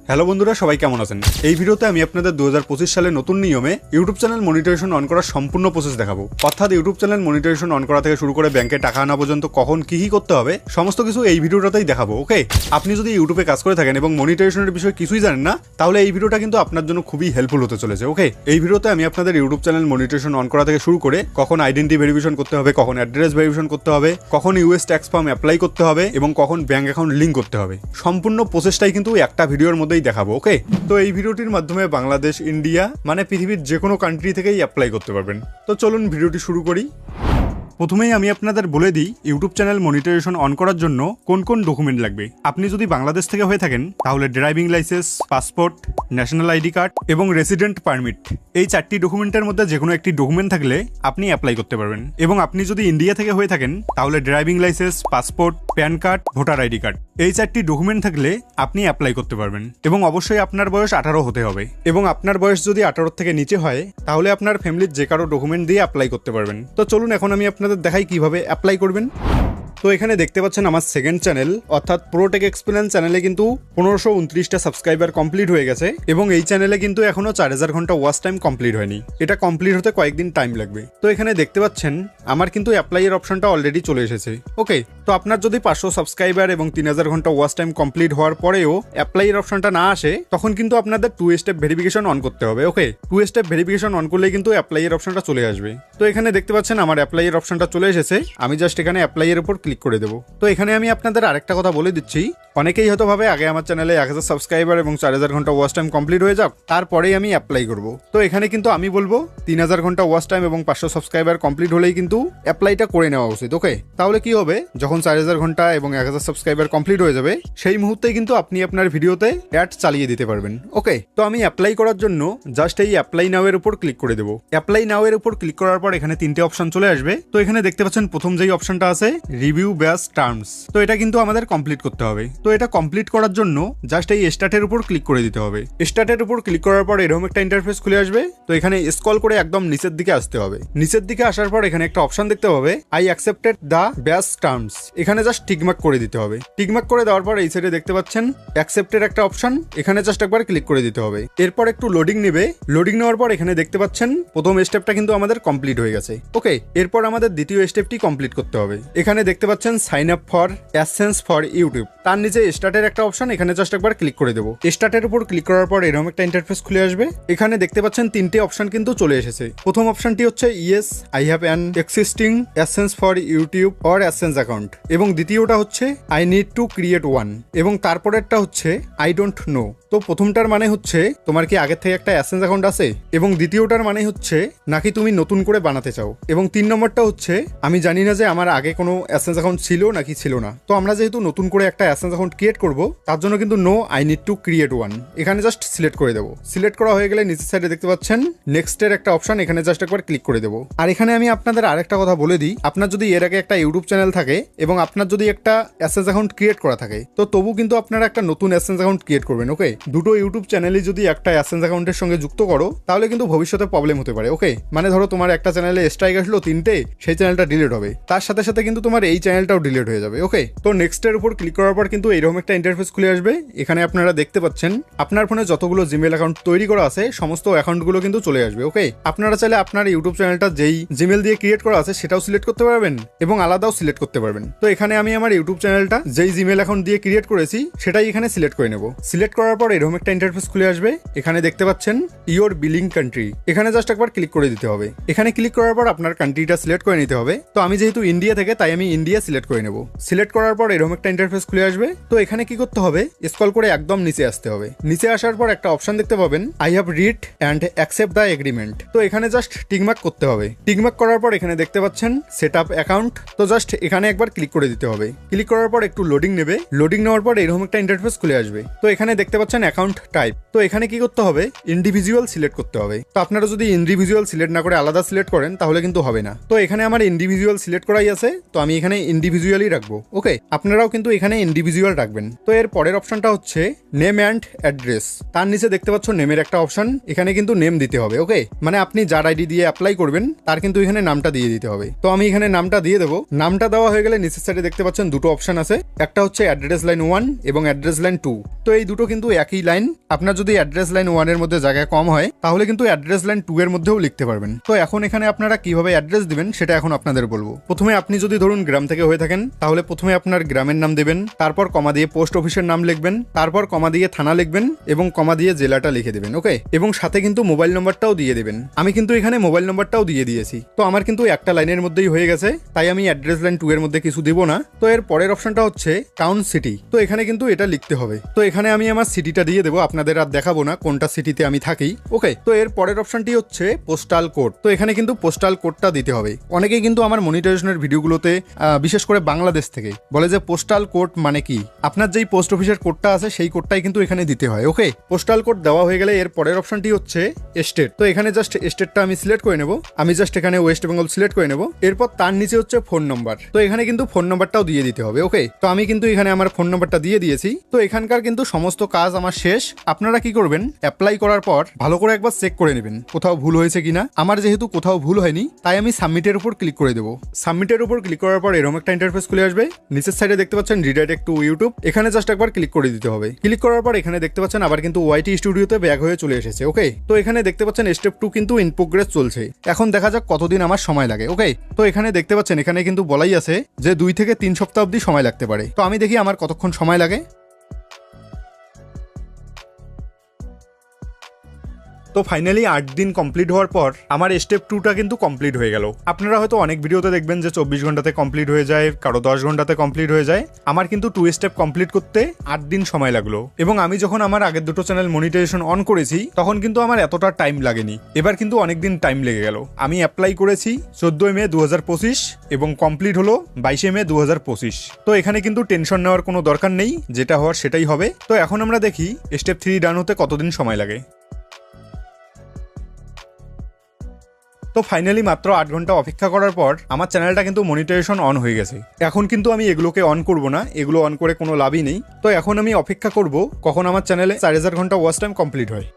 Hello বন্ধুরা, সবাই কেমন আছেন? এই ভিডিওতে আমি আপনাদের 2025 সালের নতুন নিয়মে ইউটিউব চ্যানেল মনিটাইজেশন অন করার সম্পূর্ণ প্রসেস দেখাবো। অর্থাৎ ইউটিউব চ্যানেল মনিটাইজেশন অন করা থেকে শুরু করে ব্যাংকে টাকা আনা পর্যন্ত কখন কি করতে হবে সমস্ত কিছু এই ভিডিওটাতেই দেখাবো। ওকে, আপনি যদি ইউটিউবে কাজ করে থাকেন এবং মনিটাইজেশনের বিষয়ে কিছুই জানেন না, তাহলে এই ভিডিওটা কিন্তু আপনার জন্য খুবই হেল্পফুল হতে চলেছে। ওকে, এই ভিডিওতে আমি আপনাদের ইউটিউব চ্যানেল মনিটাইজেশন অন করা থেকে শুরু করে কখন আইডেন্টি ভেরিফিকেশন করতে হবে, কখন অ্যাড্রেস ভেরিফিকেশন করতে হবে, কখন ইউএস ট্যাক্স ফর্ম অ্যাপ্লাই করতে হবে এবং কখন ব্যাংক অ্যাকাউন্ট লিংক করতে হবে, সম্পূর্ণ প্রসেসটাই কিন্তু একটা ভিডিওর মধ্যেই দেখাবো। ওকে, তো এই ভিডিওটির মাধ্যমে বাংলাদেশ, ইন্ডিয়া মানে পৃথিবীর যে কোনো কান্ট্রি থেকেই অ্যাপ্লাই করতে পারবেন। তো চলুন ভিডিওটি শুরু করি। প্রথমেই আমি আপনাদের বলে দিই ইউটিউব চ্যানেল মনিটাইজেশন অন করার জন্য কোন কোন ডকুমেন্ট লাগবে। আপনি যদি বাংলাদেশ থেকে হয়ে থাকেন তাহলে driving licence, passport, national ID card এবং রেসিডেন্ট পারমিট, এই 4টি ডকুমেন্টের মধ্যে যে কোনো একটি ডকুমেন্ট থাকলে আপনি অ্যাপ্লাই করতে পারবেন। এবং আপনি যদি ইন্ডিয়া থেকে হয়ে থাকেন তাহলে driving licence, passport, pan card, voter ID card, এই 4টি ডকুমেন্ট থাকলে আপনি অ্যাপ্লাই করতে পারবেন। এবং অবশ্যই আপনার বয়স 18 হতে হবে। এবং আপনার বয়স যদি 18 থেকে নিচে হয় তাহলে আপনার ফ্যামিলির যে কারো ডকুমেন্ট দিয়ে অ্যাপ্লাই করতে পারবেন। তো চলুন এখন আমি আপনাদের দেখাই কিভাবে অ্যাপ্লাই করবেন। তো এখানে দেখতে পাচ্ছেন আমার সেকেন্ড চ্যানেল অর্থাৎ প্রোটেক এক্সপিরিয়েন্স চ্যানেলে কিন্তু 1529টা সাবস্ক্রাইবার কমপ্লিট হয়ে গেছে এবং এই চ্যানেলে কিন্তু এখনো 4000 ঘন্টা ওয়াচ টাইম কমপ্লিট হয়নি। এটা কমপ্লিট হতে কয়েকদিন টাইম লাগবে। তো এখানে দেখতে পাচ্ছেন আমার কিন্তু অ্যাপ্লাই এর অপশনটা অলরেডি চলে এসেছে। ওকে, তো আপনার যদি 500 সাবস্ক্রাইবার এবং 3000 ঘন্টা ওয়াচ টাইম কমপ্লিট হওয়ার পরেও অ্যাপ্লাই এর অপশনটা না আসে, তখন কিন্তু আপনাদের 2 স্টেপ ভেরিফিকেশন অন করতে হবে। ওকে, 2 স্টেপ ভেরিফিকেশন অন করলেই কিন্তু অ্যাপ্লাই এর অপশনটা চলে আসবে। তো এখানে দেখতে পাচ্ছেন আমার অ্যাপ্লাই এর অপশনটা চলে এসেছে। আমি জাস্ট এখানে অ্যাপ্লাই এর উপর ক্লিক করে দেবো। তো এখানে আমি আপনাদের আরেকটা কথা বলে দিচ্ছি, অনেকেই হয়তো ভাবে আগে আমার চ্যানেলে 1000 সাবস্ক্রাইবার এবং 4000 ঘন্টা ওয়াচ টাইম কমপ্লিট হয়ে যাক, তারপরেই আমি অ্যাপ্লাই করব। তো এখানে কিন্তু আমি বলবো 3000 ঘন্টা ওয়াচ টাইম এবং 500 সাবস্ক্রাইবার কমপ্লিট হলেই কিন্তু অ্যাপ্লাইটা করে নেওয়া উচিত। ওকে, তাহলে কি হবে, যখন 4000 ঘন্টা এবং 1000 সাবস্ক্রাইবার কমপ্লিট হয়ে যাবে সেই মুহূর্তেই কিন্তু আপনি আপনার ভিডিওতে অ্যাড চালিয়ে দিতে পারবেন। ওকে, তো আমি অ্যাপ্লাই করার জন্য জাস্ট এই অ্যাপ্লাই নাও এর উপর ক্লিক করে দেবো। অ্যাপ্লাই নাও এর উপর ক্লিক করার পর এখানে 3টে অপশন চলে আসবে। তো এখানে দেখতে পাচ্ছেন প্রথম যেই অপশনটা আছে রিভিউ ব্যাস টার্মস, তো এটা কিন্তু আমাদের কমপ্লিট করতে হবে। তো এটা কমপ্লিট করার জন্য জাস্ট এই স্টার্টের উপর ক্লিক করে দিতে হবে। স্টার্টের উপর ক্লিক করার পর এরকম একটা ইন্টারফেস খুলে আসবে। তো এখানে স্ক্রল করে একদম নিচের দিকে আসতে হবে। নিচের দিকে আসার পর এখানে একটা অপশন দেখতে হবে আই অ্যাকসেপ্টেড দ্য ব্যাস টার্মস, এখানে জাস্ট টিকমার্ক করে দিতে হবে। টিকমার্ক করে দেওয়ার পর এই সাইডে দেখতে পাচ্ছেন অ্যাকসেপ্টেড একটা অপশন, এখানে জাস্ট একবার ক্লিক করে দিতে হবে। এরপর একটু লোডিং নেবে। লোডিং নেওয়ার পর এখানে দেখতে পাচ্ছেন প্রথম স্টেপটা কিন্তু আমাদের কমপ্লিট হয়ে গেছে। ওকে, এরপর আমাদের দ্বিতীয় স্টেপটি কমপ্লিট করতে হবে। এখানে দেখতে পাচ্ছেন sign up for AdSense for YouTube, তার নিচে স্টার্টের একটা অপশন, এখানে জাস্ট একবার ক্লিক করে দেবো। স্টার্টের উপর ক্লিক করার পর এরকম একটা ইন্টারফেস খুলে আসবে। এখানে দেখতে পাচ্ছেন 3টে অপশন কিন্তু চলে এসেছে। প্রথম অপশনটি হচ্ছে yes I have an existing AdSense for YouTube or AdSense account, এবং দ্বিতীয়টা হচ্ছে I need to create one, এবং তারপরেরটা হচ্ছে আই ডোন্ট নো। তো প্রথমটার মানে হচ্ছে তোমার কি আগের থেকে একটা অ্যাডসেন্স অ্যাকাউন্ট আছে, এবং দ্বিতীয়টার মানে হচ্ছে নাকি তুমি নতুন করে বানাতে চাও, এবং 3 নম্বরটা হচ্ছে আমি জানি না যে আমার আগে কোনো অ্যাডসেন্স অ্যাকাউন্ট ছিল নাকি ছিল না। তো আমরা যেহেতু নতুন করে একটা অ্যাডসেন্স অ্যাকাউন্ট ক্রিয়েট করব, তার জন্য কিন্তু no I need to create one, এখানে জাস্ট সিলেক্ট করে দেবো। সিলেক্ট করা হয়ে গেলে নিচের সাইডে দেখতে পাচ্ছেন নেক্সটের একটা অপশন, এখানে জাস্ট একবার ক্লিক করে দেবো। আর এখানে আমি আপনাদের আরেকটা কথা বলে দিই, আপনার যদি এর আগে একটা ইউটিউব চ্যানেল থাকে এবং আপনার যদি একটা অ্যাডসেন্স অ্যাকাউন্ট ক্রিয়েট করা থাকে, তো তবু কিন্তু আপনারা একটা নতুন অ্যাডসেন্স অ্যাকাউন্ট ক্রিয়েট করবেন। ওকে, দুটো ইউটিউব চ্যানেলই যদি একটা অ্যাডসেন্স অ্যাকাউন্টের সঙ্গে যুক্ত করো তাহলে কিন্তু ভবিষ্যতে প্রবলেম হতে পারে। ওকে, মানে ধরো তোমার একটা চ্যানেলে স্ট্রাইক আসলো 3টে, সেই চ্যানেলটা ডিলিট হবে, তার সাথে সাথে কিন্তু তোমার এই চ্যানেলটাও ডিলিট হয়ে যাবে। ওকে, তো নেক্সটের উপর ক্লিক করার পর কিন্তু এইরকম একটা ইন্টারফেস খুলে আসবে। এখানে আপনারা দেখতে পাচ্ছেন আপনার ফোনে যতগুলো জিমেল অ্যাকাউন্ট তৈরি করা আছে সমস্ত অ্যাকাউন্টগুলো কিন্তু চলে আসবে। ওকে, আপনারা চাইলে আপনার ইউটিউব চ্যানেলটা যেই জিমেল দিয়ে ক্রিয়েট করা আছে সেটাও সিলেক্ট করতে পারবেন এবং আলাদাও সিলেক্ট করতে পারবেন। তো এখানে আমি আমার ইউটিউব চ্যানেলটা যেই জিমেল অ্যাকাউন্ট দিয়ে ক্রিয়েট করেছি সেটাই এখানে সিলেক্ট করে নেব। সিলেক্ট করার পর এরকম একটা ইন্টারফেস খুলে আসবে। এখানে দেখতে পাচ্ছেন ইওর বিলিং কান্ট্রি, এখানে জাস্ট একবার ক্লিক করে দিতে হবে। এখানে ক্লিক করার পর আপনার কান্ট্রিটা সিলেক্ট করে নিতে হবে। তো আমি যেহেতু ইন্ডিয়া থেকে তাই আমি ইন্ডিয়া সিলেক্ট করে নেব। সিলেক্ট করার পর এরকম একটা ইন্টারফেস খুলে আসবে। তো এখানে কি করতে হবে, স্ক্রল করে একদম নিচে আসতে হবে। নিচে আসার পর একটা অপশন দেখতে পাবেন I have read and accept the agreement, তো এখানে জাস্ট টিকমার্ক করতে হবে। টিকমার্ক করার পর এখানে দেখতে পাচ্ছেন সেট আপ অ্যাকাউন্ট, তো জাস্ট এখানে একবার ক্লিক করে দিতে হবে। ক্লিক করার পর একটু লোডিং নেবে। লোডিং নেওয়ার পর এরকম একটা ইন্টারফেস খুলে আসবে। তো এখানে দেখতে পাচ্ছেন অ্যাকাউন্ট টাইপ, তো এখানে কি করতে হবে, ইন্ডিভিজুয়াল সিলেক্ট করতে হবে। তো আপনারা যদি ইন্ডিভিজুয়াল সিলেক্ট না করে আলাদা সিলেক্ট করেন তাহলে কিন্তু হবে না। তো এখানে আমার ইন্ডিভিজুয়াল সিলেক্ট করাই আছে, তো আমি এখানে ইন্ডিভিজুয়ালি রাখবো। ওকে, আপনারাও কিন্তু এখানে ইন্ডিভিজুয়াল রাখবেন। তো এর পরের অপশনটা হচ্ছে নেম অ্যান্ড অ্যাড্রেস। তার নিচে দেখতে পাচ্ছ নেমের একটা অপশন, এখানে কিন্তু নেম দিতে হবে। ওকে, মানে আপনি যার আইডি দিয়ে অ্যাপ্লাই করবেন তার কিন্তু এখানে নামটা দিয়ে দিতে হবে। তো আমি এখানে নামটা দিয়ে দেবো। নামটা দেওয়া হয়ে গেলে নিচের সাইডে দেখতে পাচ্ছেন দুটো অপশন আছে, একটা হচ্ছে অ্যাড্রেস লাইন 1 এবং অ্যাড্রেস লাইন 2। তো এই দুটো কিন্তু একই লাইন। আপনার যদি অ্যাড্রেস লাইন 1 এর মধ্যে জায়গা কম হয় তাহলে কিন্তু অ্যাড্রেস লাইন 2 এর মধ্যেও লিখতে পারবেন। তো এখন এখানে আপনারা কিভাবে অ্যাড্রেস দিবেন সেটা এখন আপনাদের বলবো। প্রথমে আপনি যদি ধরুন গ্রাম থেকে হয়ে থাকেন তাহলে প্রথমে আপনার গ্রামের নাম দেবেন, তারপর কমা দিয়ে পোস্ট অফিসের নাম লিখবেন, তারপর কমা দিয়ে থানা লিখবেন এবং কমা দিয়ে জেলাটা লিখে দেবেন। ওকে, এবং সাথে কিন্তু মোবাইল নম্বরটাও দিয়ে দেবেন। আমি কিন্তু এখানে মোবাইল নম্বরটাও দিয়ে দিয়েছি। তো আমার কিন্তু একটা লাইনের মধ্যেই হয়ে গেছে, তাই আমি অ্যাড্রেস লাইন 2 এর মধ্যে কিছু দিব না। তো এর পরের অপশনটা হচ্ছে টাউন সিটি। তো এখানে কিন্তু এটা লিখতে হবে। তো এখানে আমি আমার সিটিটা দিয়ে দেবো, আপনাদের আর দেখাবো না কোনটা সিটিতে আমি থাকি। ওকে, তো এর পরের অপশনটি হচ্ছে পোস্টাল কোড। তো এখানে কিন্তু পোস্টাল কোডটা দিতে হবে। অনেকেই কিন্তু আমার মনিটাইজেশনের ভিডিওগুলোতে বিশেষ করে বাংলাদেশ থেকে বলে যে পোস্টাল কোড মানে কি, আপনার যেই পোস্ট অফিসের কোডটা আছে সেই কোডটাই কিন্তু এখানে দিতে হয়। ওকে, পোস্টাল কোড দেওয়া হয়ে গেলে এর পরের অপশনটি হচ্ছে স্টেট। তো এখানে জাস্ট স্টেটটা আমি সিলেক্ট করে নেব। আমি জাস্ট এখানে ওয়েস্ট বেঙ্গল সিলেক্ট করে নেব। এরপর তার নিচে হচ্ছে ফোন নম্বর। তো এখানে কিন্তু ফোন নম্বরটাও দিয়ে দিতে হবে। ওকে, তো আমি কিন্তু এখানে আমার ফোন নম্বরটা দিয়ে দিয়েছি। তো এখানকার কিন্তু সমস্ত কাজ আমার শেষ। আপনারা কি করবেন, অ্যাপ্লাই করার পর ভালো করে একবার চেক করে নেবেন কোথাও ভুল হয়েছে কিনা। আমার যেহেতু কোথাও ভুল হয়নি তাই আমি সাবমিটের উপর ক্লিক করে দেবো। সাবমিটের উপর ক্লিক করার পর এরকম একটা ইন্টারফেস খুলে আসবে। নিচের সাইডে দেখতে পাচ্ছেন রিডাইরেক্ট টু ইউটিউব, এখানে জাস্ট একবার ক্লিক করে দিতে হবে। ক্লিক করার পর এখানে দেখতে পাচ্ছেন আবার কিন্তু ওয়াইটি স্টুডিওতে ব্যাক হয়ে চলে এসেছে। ওকে, তো এখানে দেখতে পাচ্ছেন স্টেপ 2 কিন্তু ইন প্রোগ্রেস চলছে। এখন দেখা যাক কতদিন আমার সময় লাগে। ওকে, তো এখানে দেখতে পাচ্ছেন এখানে কিন্তু বলাই আছে যে 2 থেকে 3 সপ্তাহ অবধি সময় লাগতে পারে। তো আমি দেখি আমার কতক্ষণ সময় লাগে। তো ফাইনালি 8 দিন কমপ্লিট হওয়ার পর আমার স্টেপ 2টা কিন্তু কমপ্লিট হয়ে গেল। আপনারা হয়তো অনেক ভিডিওতে দেখবেন যে 24 ঘন্টাতে কমপ্লিট হয়ে যায়, কারো 10 ঘন্টাতে কমপ্লিট হয়ে যায়। আমার কিন্তু 2 স্টেপ কমপ্লিট করতে 8 দিন সময় লাগলো। এবং আমি যখন আমার আগের দুটো চ্যানেল মনিটাইজেশন অন করেছি তখন কিন্তু আমার এতটা টাইম লাগেনি। এবার কিন্তু অনেক দিন টাইম লেগে গেল। আমি অ্যাপ্লাই করেছি 14 মে 2025 এবং কমপ্লিট হলো 22 মে 2025। তো এখানে কিন্তু টেনশন নেওয়ার কোনো দরকার নেই, যেটা হওয়ার সেটাই হবে। তো এখন আমরা দেখি স্টেপ 3 ডান হতে কতদিন সময় লাগে। তো ফাইনালি মাত্র 8 ঘন্টা অপেক্ষা করার পর আমার চ্যানেলটা কিন্তু মনিটাইজেশন অন হয়ে গেছে। এখন কিন্তু আমি এগুলোকে অন করব না, এগুলো অন করে কোনো লাভই নেই। তো এখন আমি অপেক্ষা করব কখন আমার চ্যানেলে 4000 ঘন্টা ওয়াচ টাইম কমপ্লিট হয়।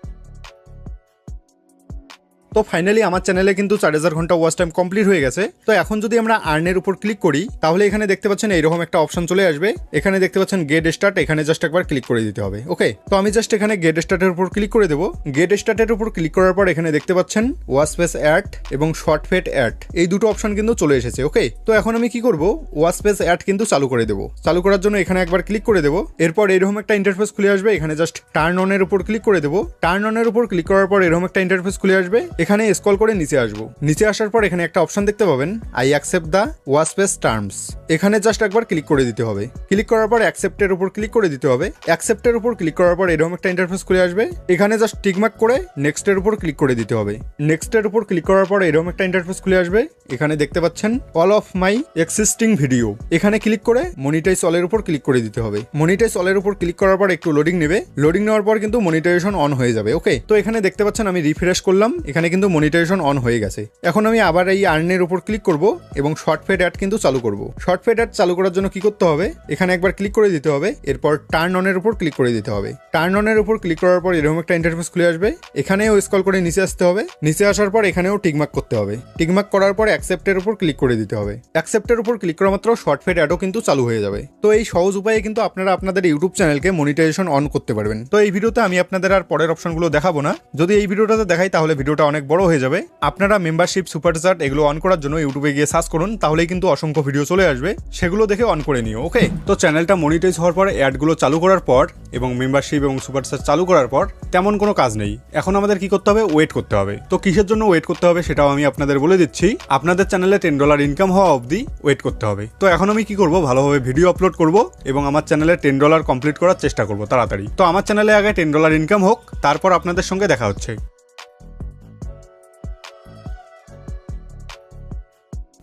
তো ফাইনালি আমার চ্যানেলে কিন্তু 4000 ঘন্টা ওয়াচ টাইম কমপ্লিট হয়ে গেছে। তো এখন যদি আমরা আর্নের উপর ক্লিক করি তাহলে এখানে দেখতে পাচ্ছেন এইরকম একটা অপশন চলে আসবে। এখানে দেখতে পাচ্ছেন গেট স্টার্ট, এখানে জাস্ট একবার ক্লিক করে দিতে হবে। ওকে, তো আমি জাস্ট এখানে গেট স্টার্টের উপর ক্লিক করে দেবো। গেট স্টার্টের উপর ক্লিক করার পর এখানে দেখতে পাচ্ছেন ওয়াচ পেজ অ্যাড এবং শর্ট ফেট অ্যাড, এই দুটো অপশন কিন্তু চলে এসেছে। ওকে, তো এখন আমি কি করব, ওয়াচ পেজ অ্যাড কিন্তু চালু করে দেবো। চালু করার জন্য এখানে একবার ক্লিক করে দেবো। এরপর এরকম একটা ইন্টারফেস খুলে আসবে। এখানে জাস্ট টার্ন অনের উপর ক্লিক করে দেবো। টার্ন অনের উপর ক্লিক করার পর এরকম একটা ইন্টারফেস খুলে আসবে। এখানে স্ক্রল করে নিচে আসবো। নিচে আসার পর এখানে একটা অপশন দেখতে পাবেন, I accept the watch page terms. এখানে জাস্ট একবার ক্লিক করে দিতে হবে। ক্লিক করার পর অ্যাকসেপ্টের উপর ক্লিক করে দিতে হবে। অ্যাকসেপ্টের উপর ক্লিক করার পর এরকম একটা ইন্টারফেস খুলে আসবে। এখানে জাস্ট টিকমার্ক করে নেক্সটের উপর ক্লিক করে দিতে হবে। নেক্সটের উপর ক্লিক করার পর এরকম একটা ইন্টারফেস খুলে আসবে। এখানে দেখতে পাচ্ছেন all of my existing video, এখানে ক্লিক করে মনিটাইজ অলের উপর ক্লিক করে দিতে হবে। মনিটাইজ অলের উপর ক্লিক করার পর একটু লোডিং নেবে। লোডিং নেওয়ার পর কিন্তু মনিটাইজেশন অন হয়ে যাবে। ওকে, তো এখানে দেখতে পাচ্ছেন আমি রিফ্রেশ করলাম, এখানে কিন্তু মনিটাইজেশন অন হয়ে গেছে। এখন আমি আবার এই আর্নের উপর ক্লিক করব এবং শর্ট ফেড অ্যাড কিন্তু চালু করব। শর্ট ফেড অ্যাড চালু করার জন্য কি করতে হবে, এখানে একবার ক্লিক করে দিতে হবে। এরপর টার্ন অনের উপর ক্লিক করে দিতে হবে। টার্ন অনের উপর ক্লিক করার পর এরকম একটা ইন্টারফেস খুলে আসবে। এখানেও স্ক্রল করে নিচে আসতে হবে। নিচে আসার পর এখানেও টিকমার্ক করতে হবে। টিকমার্ক করার পর অ্যাকসেপ্টের উপর ক্লিক করে দিতে হবে। অ্যাকসেপ্টের উপর ক্লিক করা মাত্র শর্ট ফেড অ্যাডও কিন্তু চালু হয়ে যাবে। তো এই সহজ উপায়ে কিন্তু আপনারা আপনাদের ইউটিউব চ্যানেলকে মনিটাইজেশন অন করতে পারবেন। তো এই ভিডিওতে আমি আপনাদের আর পরের অপশনগুলো দেখাবো না। যদি এই ভিডিওটাতে দেখাই তাহলে ভিডিওটা অনেক বড় হয়ে যাবে। আপনারা মেম্বারশিপ, সুপার চ্যাট এগুলো অন করার জন্য ইউটিউবে গিয়ে সার্চ করুন, তাহলেই কিন্তু অসংখ্য ভিডিও চলে আসবে, সেগুলো দেখে অন করে নিও। ওকে, তো চ্যানেলটা মনিটাইজ হওয়ার পর অ্যাডগুলো চালু করার পর এবং মেম্বারশিপ এবং সুপার চ্যাট চালু করার পর তেমন কোনো কাজ নেই। এখন আমাদের কি করতে হবে, ওয়েট করতে হবে। তো কিসের জন্য ওয়েট করতে হবে সেটাও আমি আপনাদের বলে দিচ্ছি। আপনাদের চ্যানেলে $10 ইনকাম হওয়া অবধি ওয়েট করতে হবে। তো এখন আমি কি করব, ভালোভাবে ভিডিও আপলোড করব এবং আমার চ্যানেলে $10 কমপ্লিট করার চেষ্টা করব তাড়াতাড়ি। তো আমার চ্যানেলে আগে $10 ইনকাম হোক, তারপর আপনাদের সঙ্গে দেখা হচ্ছে।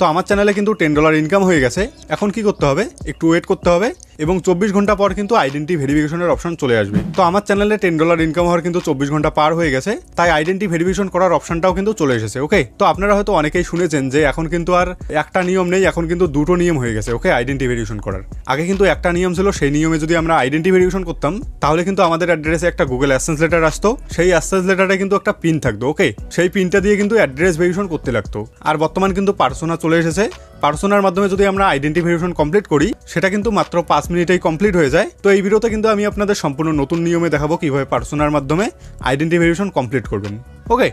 তো আমার চ্যানেলে কিন্তু $10 ইনকাম হয়ে গেছে। এখন কি করতে হবে, একটু ওয়েট করতে হবে এবং 24 ঘন্টা পর কিন্তু আইডেন্টি ভেরিফিকেশনের অপশন চলে আসবে। তো আমার চ্যানেলে $10 ইনকাম হওয়ার কিন্তু 24 ঘন্টা পার হয়ে গেছে, তাই আইডেন্টি ভেরিফিকেশন করার অপশনটাও কিন্তু চলে এসেছে। ওকে, তো আপনারা হয়তো অনেকেই শুনেছেন যে এখন কিন্তু আর একটা নিয়ম নেই, এখন কিন্তু দুটো নিয়ম হয়ে গেছে। ওকে, আইডেন্টি ভেরিফিকেশন করার আগে কিন্তু একটা নিয়ম ছিল, সেই নিয়মে যদি আমরা আইডেন্টি ভেরিফিকেশন করতাম তাহলে কিন্তু আমাদের অ্যাড্রেসে একটা গুগল অ্যাডসেন্স লেটার আসতো, সেই অ্যাডসেন্স লেটারে কিন্তু একটা পিন থাকতো। ওকে, সেই পিনটা দিয়ে কিন্তু অ্যাড্রেস ভেরিফিকেশন করতে লাগতো। আর বর্তমান কিন্তু পার্সোনা চলে এসেছে, পার্সোনার মাধ্যমে যদি আমরা আইডেন্টি ভেরিফিকেশন কমপ্লিট করি সেটা কিন্তু মাত্র 5 মিনিটেই কমপ্লিট হয়ে যায়। তো এই ভিডিওতে কিন্তু আমি আপনাদের সম্পূর্ণ নতুন নিয়মে দেখাবো কিভাবে পার্সোনার মাধ্যমে আইডেন্টি ভেরিফিকেশন কমপ্লিট করবেন। ওকে,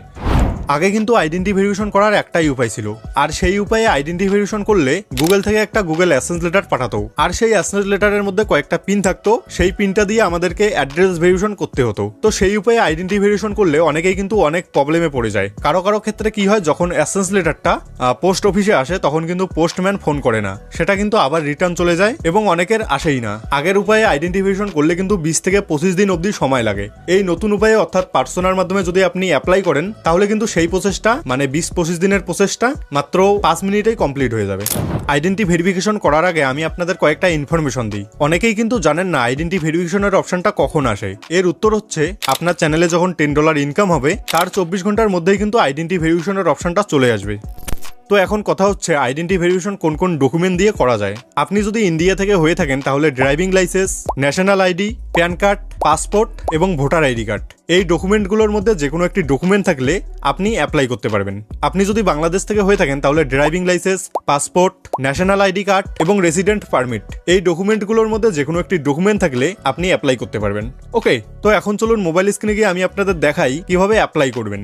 আগে কিন্তু আইডেন্টি ভেরিফিকেশন করার একটাই উপায় ছিল, আর সেই উপায়ে আইডেন্টি ভেরিফিকেশন করলে গুগল থেকে একটা গুগল অ্যাডসেন্স লেটার পাঠাতো, আর সেই অ্যাডসেন্স লেটারের মধ্যে কয়েকটা পিন থাকতো, সেই পিনটা দিয়ে আমাদেরকে অ্যাড্রেস ভেরিফিকেশন করতে হতো। তো সেই উপায়ে আইডেন্টি ভেরিফিকেশন করলে অনেকেই কিন্তু অনেক প্রবলেমে পড়ে যায়। কারো কারো ক্ষেত্রে কি হয়, যখন অ্যাডসেন্স লেটারটা পোস্ট অফিসে আসে তখন কিন্তু পোস্টম্যান ফোন করে না, সেটা কিন্তু আবার রিটার্ন চলে যায় এবং অনেকের আসেই না। আগের উপায়ে আইডেন্টি ভেরিফিকেশন করলে কিন্তু 20 থেকে 25 দিন অবধি সময় লাগে। এই নতুন উপায়ে অর্থাৎ পার্সোনার মাধ্যমে যদি আপনি অ্যাপ্লাই করেন তাহলে কিন্তু সেই প্রসেসটা মানে 20-25 দিনের প্রসেসটা মাত্র 5 মিনিটেই কমপ্লিট হয়ে যাবে। আইডেন্টি ভেরিফিকেশন করার আগে আমি আপনাদের কয়েকটা ইনফরমেশন দিই। অনেকেই কিন্তু জানেন না আইডেন্টি ভেরিফিকেশনের অপশনটা কখন আসে। এর উত্তর হচ্ছে, আপনার চ্যানেলে যখন $10 ইনকাম হবে তার 24 ঘন্টার মধ্যেই কিন্তু আইডেন্টি ভেরিফিকেশনের অপশনটা চলে আসবে। তো এখন কথা হচ্ছে আইডেন্টি ভেরিফিকেশন কোন কোন ডকুমেন্ট দিয়ে করা যায়। আপনি যদি ইন্ডিয়া থেকে হয়ে থাকেন তাহলে driving licence, national ID, pan card, passport এবং ভোটার আইডি কার্ড, এই ডকুমেন্টগুলোর মধ্যে যে কোনো একটি ডকুমেন্ট থাকলে আপনি অ্যাপ্লাই করতে পারবেন। আপনি যদি বাংলাদেশ থেকে হয়ে থাকেন তাহলে driving licence, passport, national ID card এবং রেসিডেন্ট পারমিট, এই ডকুমেন্টগুলোর মধ্যে যে কোনো একটি ডকুমেন্ট থাকলে আপনি অ্যাপ্লাই করতে পারবেন। ওকে, তো এখন চলুন মোবাইল স্ক্রিনে গিয়ে আমি আপনাদের দেখাই কিভাবে অ্যাপ্লাই করবেন।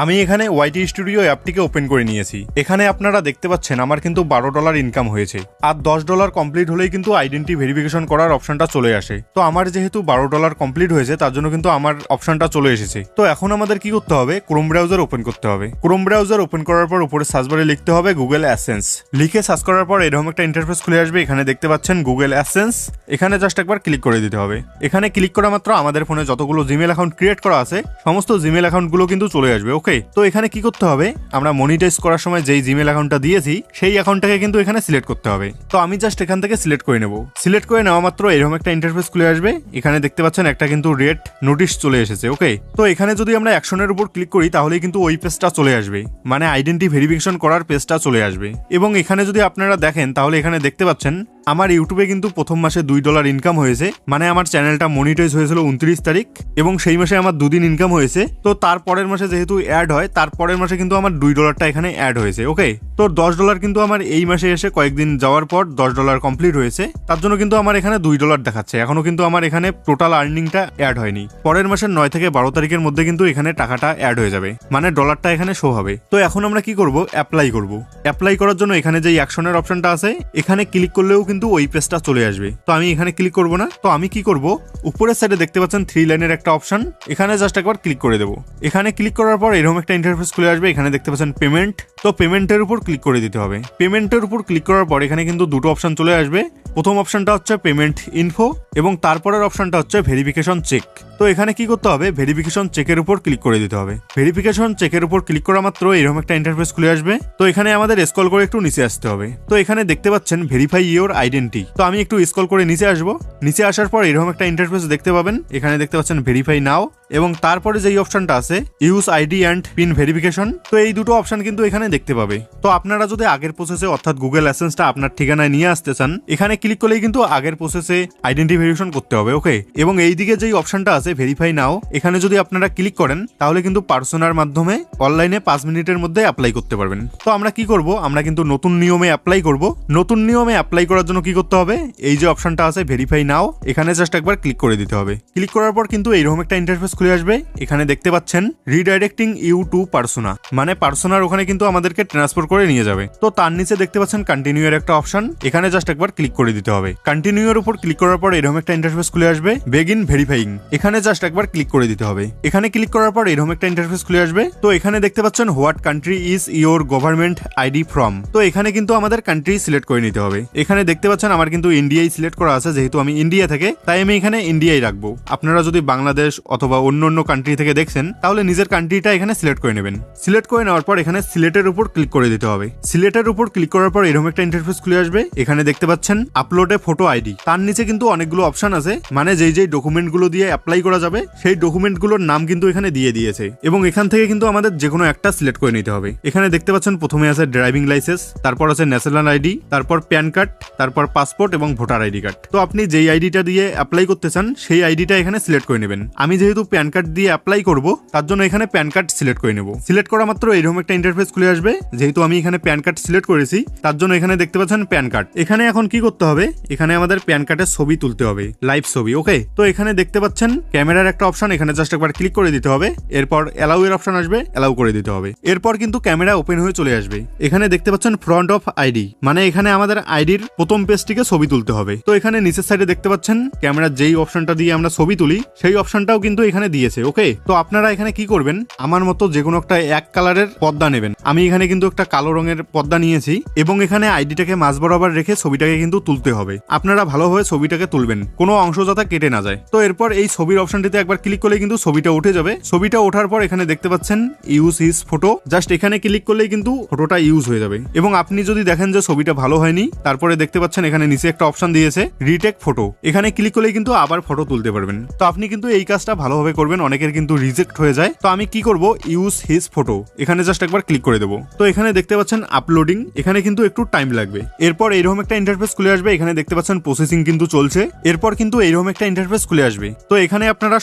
আমি এখানে ওয়াইটি স্টুডিও অ্যাপটিকে ওপেন করে নিয়েছি। এখানে আপনারা দেখতে পাচ্ছেন আমার কিন্তু $12 ইনকাম হয়েছে, আর $10 কমপ্লিট হলেই কিন্তু আইডেন্টি ভেরিফিকেশন করার অপশনটা চলে আসে। তো আমার যেহেতু $12 কমপ্লিট হয়েছে তার জন্য কিন্তু আমার অপশনটা চলে এসেছে। তো এখন আমাদের কি করতে হবে, ক্রোম ব্রাউজার ওপেন করতে হবে। ক্রোম ব্রাউজার ওপেন করার পর উপরে সার্চ বারে লিখতে হবে গুগল অ্যাডসেন্স। লিখে সার্চ করার পর এরকম একটা ইন্টারফেস খুলে আসবে। এখানে দেখতে পাচ্ছেন গুগল অ্যাডসেন্স, এখানে জাস্ট একবার ক্লিক করে দিতে হবে। এখানে ক্লিক করা মাত্র আমাদের ফোনে যতগুলো জিমেল অ্যাকাউন্ট ক্রিয়েট করা আছে সমস্ত জিমেল অ্যাকাউন্টগুলো কিন্তু চলে আসবে। ওকে, তো এখানে কি করতে হবে, আমরা মনিটাইজ করার সময় যেই জিমেল অ্যাকাউন্টটা দিয়েছি সেই অ্যাকাউন্টটাকে কিন্তু এখানে সিলেক্ট করতে হবে। তো আমি জাস্ট এখান থেকে সিলেক্ট করে নেব। সিলেক্ট করে নেওয়া মাত্র এরকম একটা ইন্টারফেস খুলে আসবে। এখানে দেখতে পাচ্ছেন একটা কিন্তু রেড নোটিশ চলে এসেছে। ওকে, তো এখানে যদি আমরা অ্যাকশনের উপর ক্লিক করি তাহলে কিন্তু ওই পেজটা চলে আসবে, মানে আইডেন্টি ভেরিফিকেশন করার পেজটা চলে আসবে। এবং এখানে যদি আপনারা দেখেন তাহলে এখানে দেখতে পাচ্ছেন আমার ইউটিউবে কিন্তু প্রথম মাসে $2 ইনকাম হয়েছে, মানে আমার চ্যানেলটা মনিটাইজ হয়েছিল 29 তারিখ এবং সেই মাসে আমার 2 দিন ইনকাম হয়েছে। তো তারপরের মাসে যেহেতু অ্যাড হয় তারপরের মাসে কিন্তু আমার $2টা এখানে অ্যাড হয়েছে। ওকে, তো $10 কিন্তু আমার এই মাসে এসে কয়েকদিন যাওয়ার পর $10 কমপ্লিট হয়েছে, তার জন্য কিন্তু আমার এখানে $2 দেখাচ্ছে। এখনো কিন্তু আমার এখানে টোটাল আর্নিংটা অ্যাড হয়নি। পরের মাসের 9 থেকে 12 তারিখের মধ্যে কিন্তু এখানে টাকাটা অ্যাড হয়ে যাবে, মানে ডলারটা এখানে শো হবে। তো এখন আমরা কি করব, অ্যাপ্লাই করব। অ্যাপ্লাই করার জন্য এখানে যে অ্যাকশনের অপশনটা আছে এখানে ক্লিক করলেও কিন্তু ওই পেজটা চলে আসবে। তো আমি এখানে ক্লিক করব না। তো আমি কি করব, উপরের সাইডে দেখতে পাচ্ছেন 3 লাইনের একটা অপশন, এখানে জাস্ট একবার ক্লিক করে দেবো। এখানে ক্লিক করার পর এরকম একটা ইন্টারফেস খুলে আসবে। এখানে দেখতে পাচ্ছেন পেমেন্ট, তো পেমেন্টের উপর ক্লিক করে দিতে হবে। পেমেন্টের উপর ক্লিক করার পর এখানে কিন্তু দুটো অপশন চলে আসবে। প্রথম অপশনটা হচ্ছে পেমেন্ট ইনফো এবং তারপরের অপশনটা হচ্ছে ভেরিফিকেশন চেক। তো এখানে কি করতে হবে, ভেরিফিকেশন চেকের উপর ক্লিক করে দিতে হবে। ভেরিফিকেশন চেকের উপর ক্লিক করা মাত্র এরকম একটা ইন্টারফেস খুলে আসবে। তো এখানে আমাদের স্ক্রল করে একটু নিচে আসতে হবে। তো এখানে দেখতে পাচ্ছেন ভেরিফাই ইওর আইডেন্টি। তো আমি একটু স্ক্রল করে নিচে আসবো। নিচে আসার পর এরকম একটা ইন্টারফেস দেখতে পাবেন। এখানে দেখতে পাচ্ছেন ভেরিফাই নাও এবং তারপরে যেই অপশনটা আছে use ID and pin verification. তো এই দুটো অপশন কিন্তু এখানে দেখতে পাবে। তো আপনারা যদি আগের প্রসেসে অর্থাৎ গুগল অ্যাডসেন্সটা আপনার ঠিকানায় নিয়ে আসতে চান এখানে ক্লিক করলেই কিন্তু আগের প্রসেসে আইডেন্টি ভেরিফিকেশন করতে হবে। ওকে, এবং এইদিকে যেই অপশনটা আছে ভেরিফাই নাও এখানে যদি আপনারা ক্লিক করেন তাহলে কিন্তু পার্সোনার মাধ্যমে অনলাইনে 5 মিনিটের মধ্যে অ্যাপ্লাই করতে পারবেন। তো আমরা কি করব, আমরা কিন্তু নতুন নিয়মে অ্যাপ্লাই করব। নতুন নিয়মে অ্যাপ্লাই করার জন্য কি করতে হবে, এই যে অপশনটা আছে ভেরিফাই নাও এখানে জাস্ট একবার ক্লিক করে দিতে হবে। ক্লিক করার পর কিন্তু এইরকম একটা ইন্টারফেস খুলে আসবে। এখানে দেখতে পাচ্ছেন রিডাইরেক্টিং ইউ টু পার্সোনা, মানে পার্সোনার ওখানে কিন্তু আমাদেরকে ট্রান্সফার করে নিয়ে যাবে। তো তার নিচে দেখতে পাচ্ছেন কন্টিনিউ এর একটা অপশন, এখানে জাস্ট একবার ক্লিক করে দিতে হবে। কন্টিনিউ এর উপর ক্লিক করার পর এরকম একটা ইন্টারফেস খুলে আসবে বেগিন ভেরিফাইং, এখানে জাস্ট একবার ক্লিক করে দিতে হবে। এখানে ক্লিক করার পর এরকম একটা ইন্টারফেস খুলে আসবে। তো এখানে দেখতে পাচ্ছেন what country is your government ID from. তো এখানে কিন্তু আমাদের কান্ট্রি সিলেক্ট করে নিতে হবে। এখানে দেখতে পাচ্ছেন আমার কিন্তু ইন্ডিয়াই সিলেক্ট করা আছে, যেহেতু আমি ইন্ডিয়া থেকে তাই আমি এখানে ইন্ডিয়াই রাখবো। আপনারা যদি বাংলাদেশ অথবা অন্য অন্য কান্ট্রি থেকে দেখছেন তাহলে নিজের কান্ট্রিটা এখানে সিলেক্ট করে নেবেন। সিলেক্ট করে নেওয়ার পর এখানে সিলেটের উপর ক্লিক করে দিতে হবে। সিলেটের উপর ক্লিক করার পর এরকম একটা ইন্টারফেস খুলে আসবে। এখানে দেখতে পাচ্ছেন আপলোড এ ফটো আইডি, তার নিচে কিন্তু অনেকগুলো অপশন আছে, মানে যেই যেই ডকুমেন্টগুলো দিয়ে অ্যাপ্লাই করা যাবে সেই ডকুমেন্টগুলোর নাম কিন্তু এখানে দিয়ে দিয়েছে এবং এখান থেকে কিন্তু আমাদের যে কোনো একটা সিলেক্ট করে নিতে হবে। এখানে দেখতে পাচ্ছেন প্রথমে আছে ড্রাইভিং লাইসেন্স, তারপর আছে ন্যাশনাল আইডি, তারপর প্যান কার্ড, তারপর পাসপোর্ট এবং ভোটার আইডি কার্ড। তো আপনি যেই আইডিটা দিয়ে অ্যাপ্লাই করতে চান সেই আইডিটা এখানে সিলেক্ট করে নেবেন। আমি যেহেতু প্যান কার্ড দিয়ে অ্যাপ্লাই করব তার জন্য এখানে প্যান কার্ড সিলেক্ট করে নেব। সিলেক্ট করা মাত্র এরকম একটা ইন্টারফেস খুলে আসবে। যেহেতু আমি এখানে প্যান কার্ড সিলেক্ট করেছি তার জন্য এখানে দেখতে পাচ্ছেন প্যান কার্ড। এখানে এখন কি করতে হবে, এখানে আমাদের প্যান কার্ডের ছবি তুলতে হবে, লাইভ ছবি। ওকে, তো এখানে দেখতে পাচ্ছেন ক্যামেরার একটা অপশন, এখানে জাস্ট একবার ক্লিক করে দিতে হবে। এরপর অ্যালাউ এর অপশন আসবে, অ্যালাউ করে দিতে হবে। এরপর কিন্তু ক্যামেরা ওপেন হয়ে চলে আসবে। এখানে দেখতে পাচ্ছেন ফ্রন্ট অফ আইডি, মানে এখানে আমাদের আইডির প্রথম পেজটিকে ছবি তুলতে হবে। তো এখানে নিচের সাইডে দেখতে পাচ্ছেন ক্যামেরার যেই অপশনটা দিয়ে আমরা ছবি তুলি সেই অপশনটাও কিন্তু এখানে দিয়েছে। ওকে, তো আপনারা এখানে কি করবেন, আমার মতো যে কোনো একটা এক কালারের পর্দা নেবেন। আমি এখানে কিন্তু একটা কালো রঙের পর্দা নিয়েছি এবং এখানে আইডিটাকে মাঝ বরাবর রেখে ছবিটাকে কিন্তু তুলতে হবে। আপনারা ভালোভাবে ছবিটাকে তুলবেন, কোনো অংশ যাতে কেটে না যায়। তো এরপর এই ছবির অপশনটিতে একবার ক্লিক করলে কিন্তু ছবিটা উঠে যাবে। ছবিটা ওঠার পর এখানে দেখতে পাচ্ছেন ইউজ হিজ ফটো, জাস্ট এখানে ক্লিক করলেই কিন্তু ফটোটা ইউজ হয়ে যাবে। এবং আপনি যদি দেখেন যে ছবিটা ভালো হয়নি, তারপরে দেখতে পাচ্ছেন এখানে নিচে একটা অপশন দিয়েছে রিটেক ফটো, এখানে ক্লিক করলেই কিন্তু আবার ফটো তুলতে পারবেন। তো আপনি কিন্তু এই কাজটা ভালোভাবে করবেন, অনেকের কিন্তু রিজেক্ট হয়ে যায়। তো আমি কি করব, ইউজ হিজ ফটো, এখানে জাস্ট একবার ক্লিক করে দেবো। তো এখানে দেখতে পাচ্ছেন আপলোডিং, এখানে কিন্তু একটু টাইম লাগবে। এরপর এইরকম একটা ইন্টারফেস খুলে আসবে। এখানে দেখতে পাচ্ছেন প্রসেসিং কিন্তু চলছে। এরপর কিন্তু এইরকম একটা ইন্টারফেস খুলে আসবে। তো এখানে আপনারা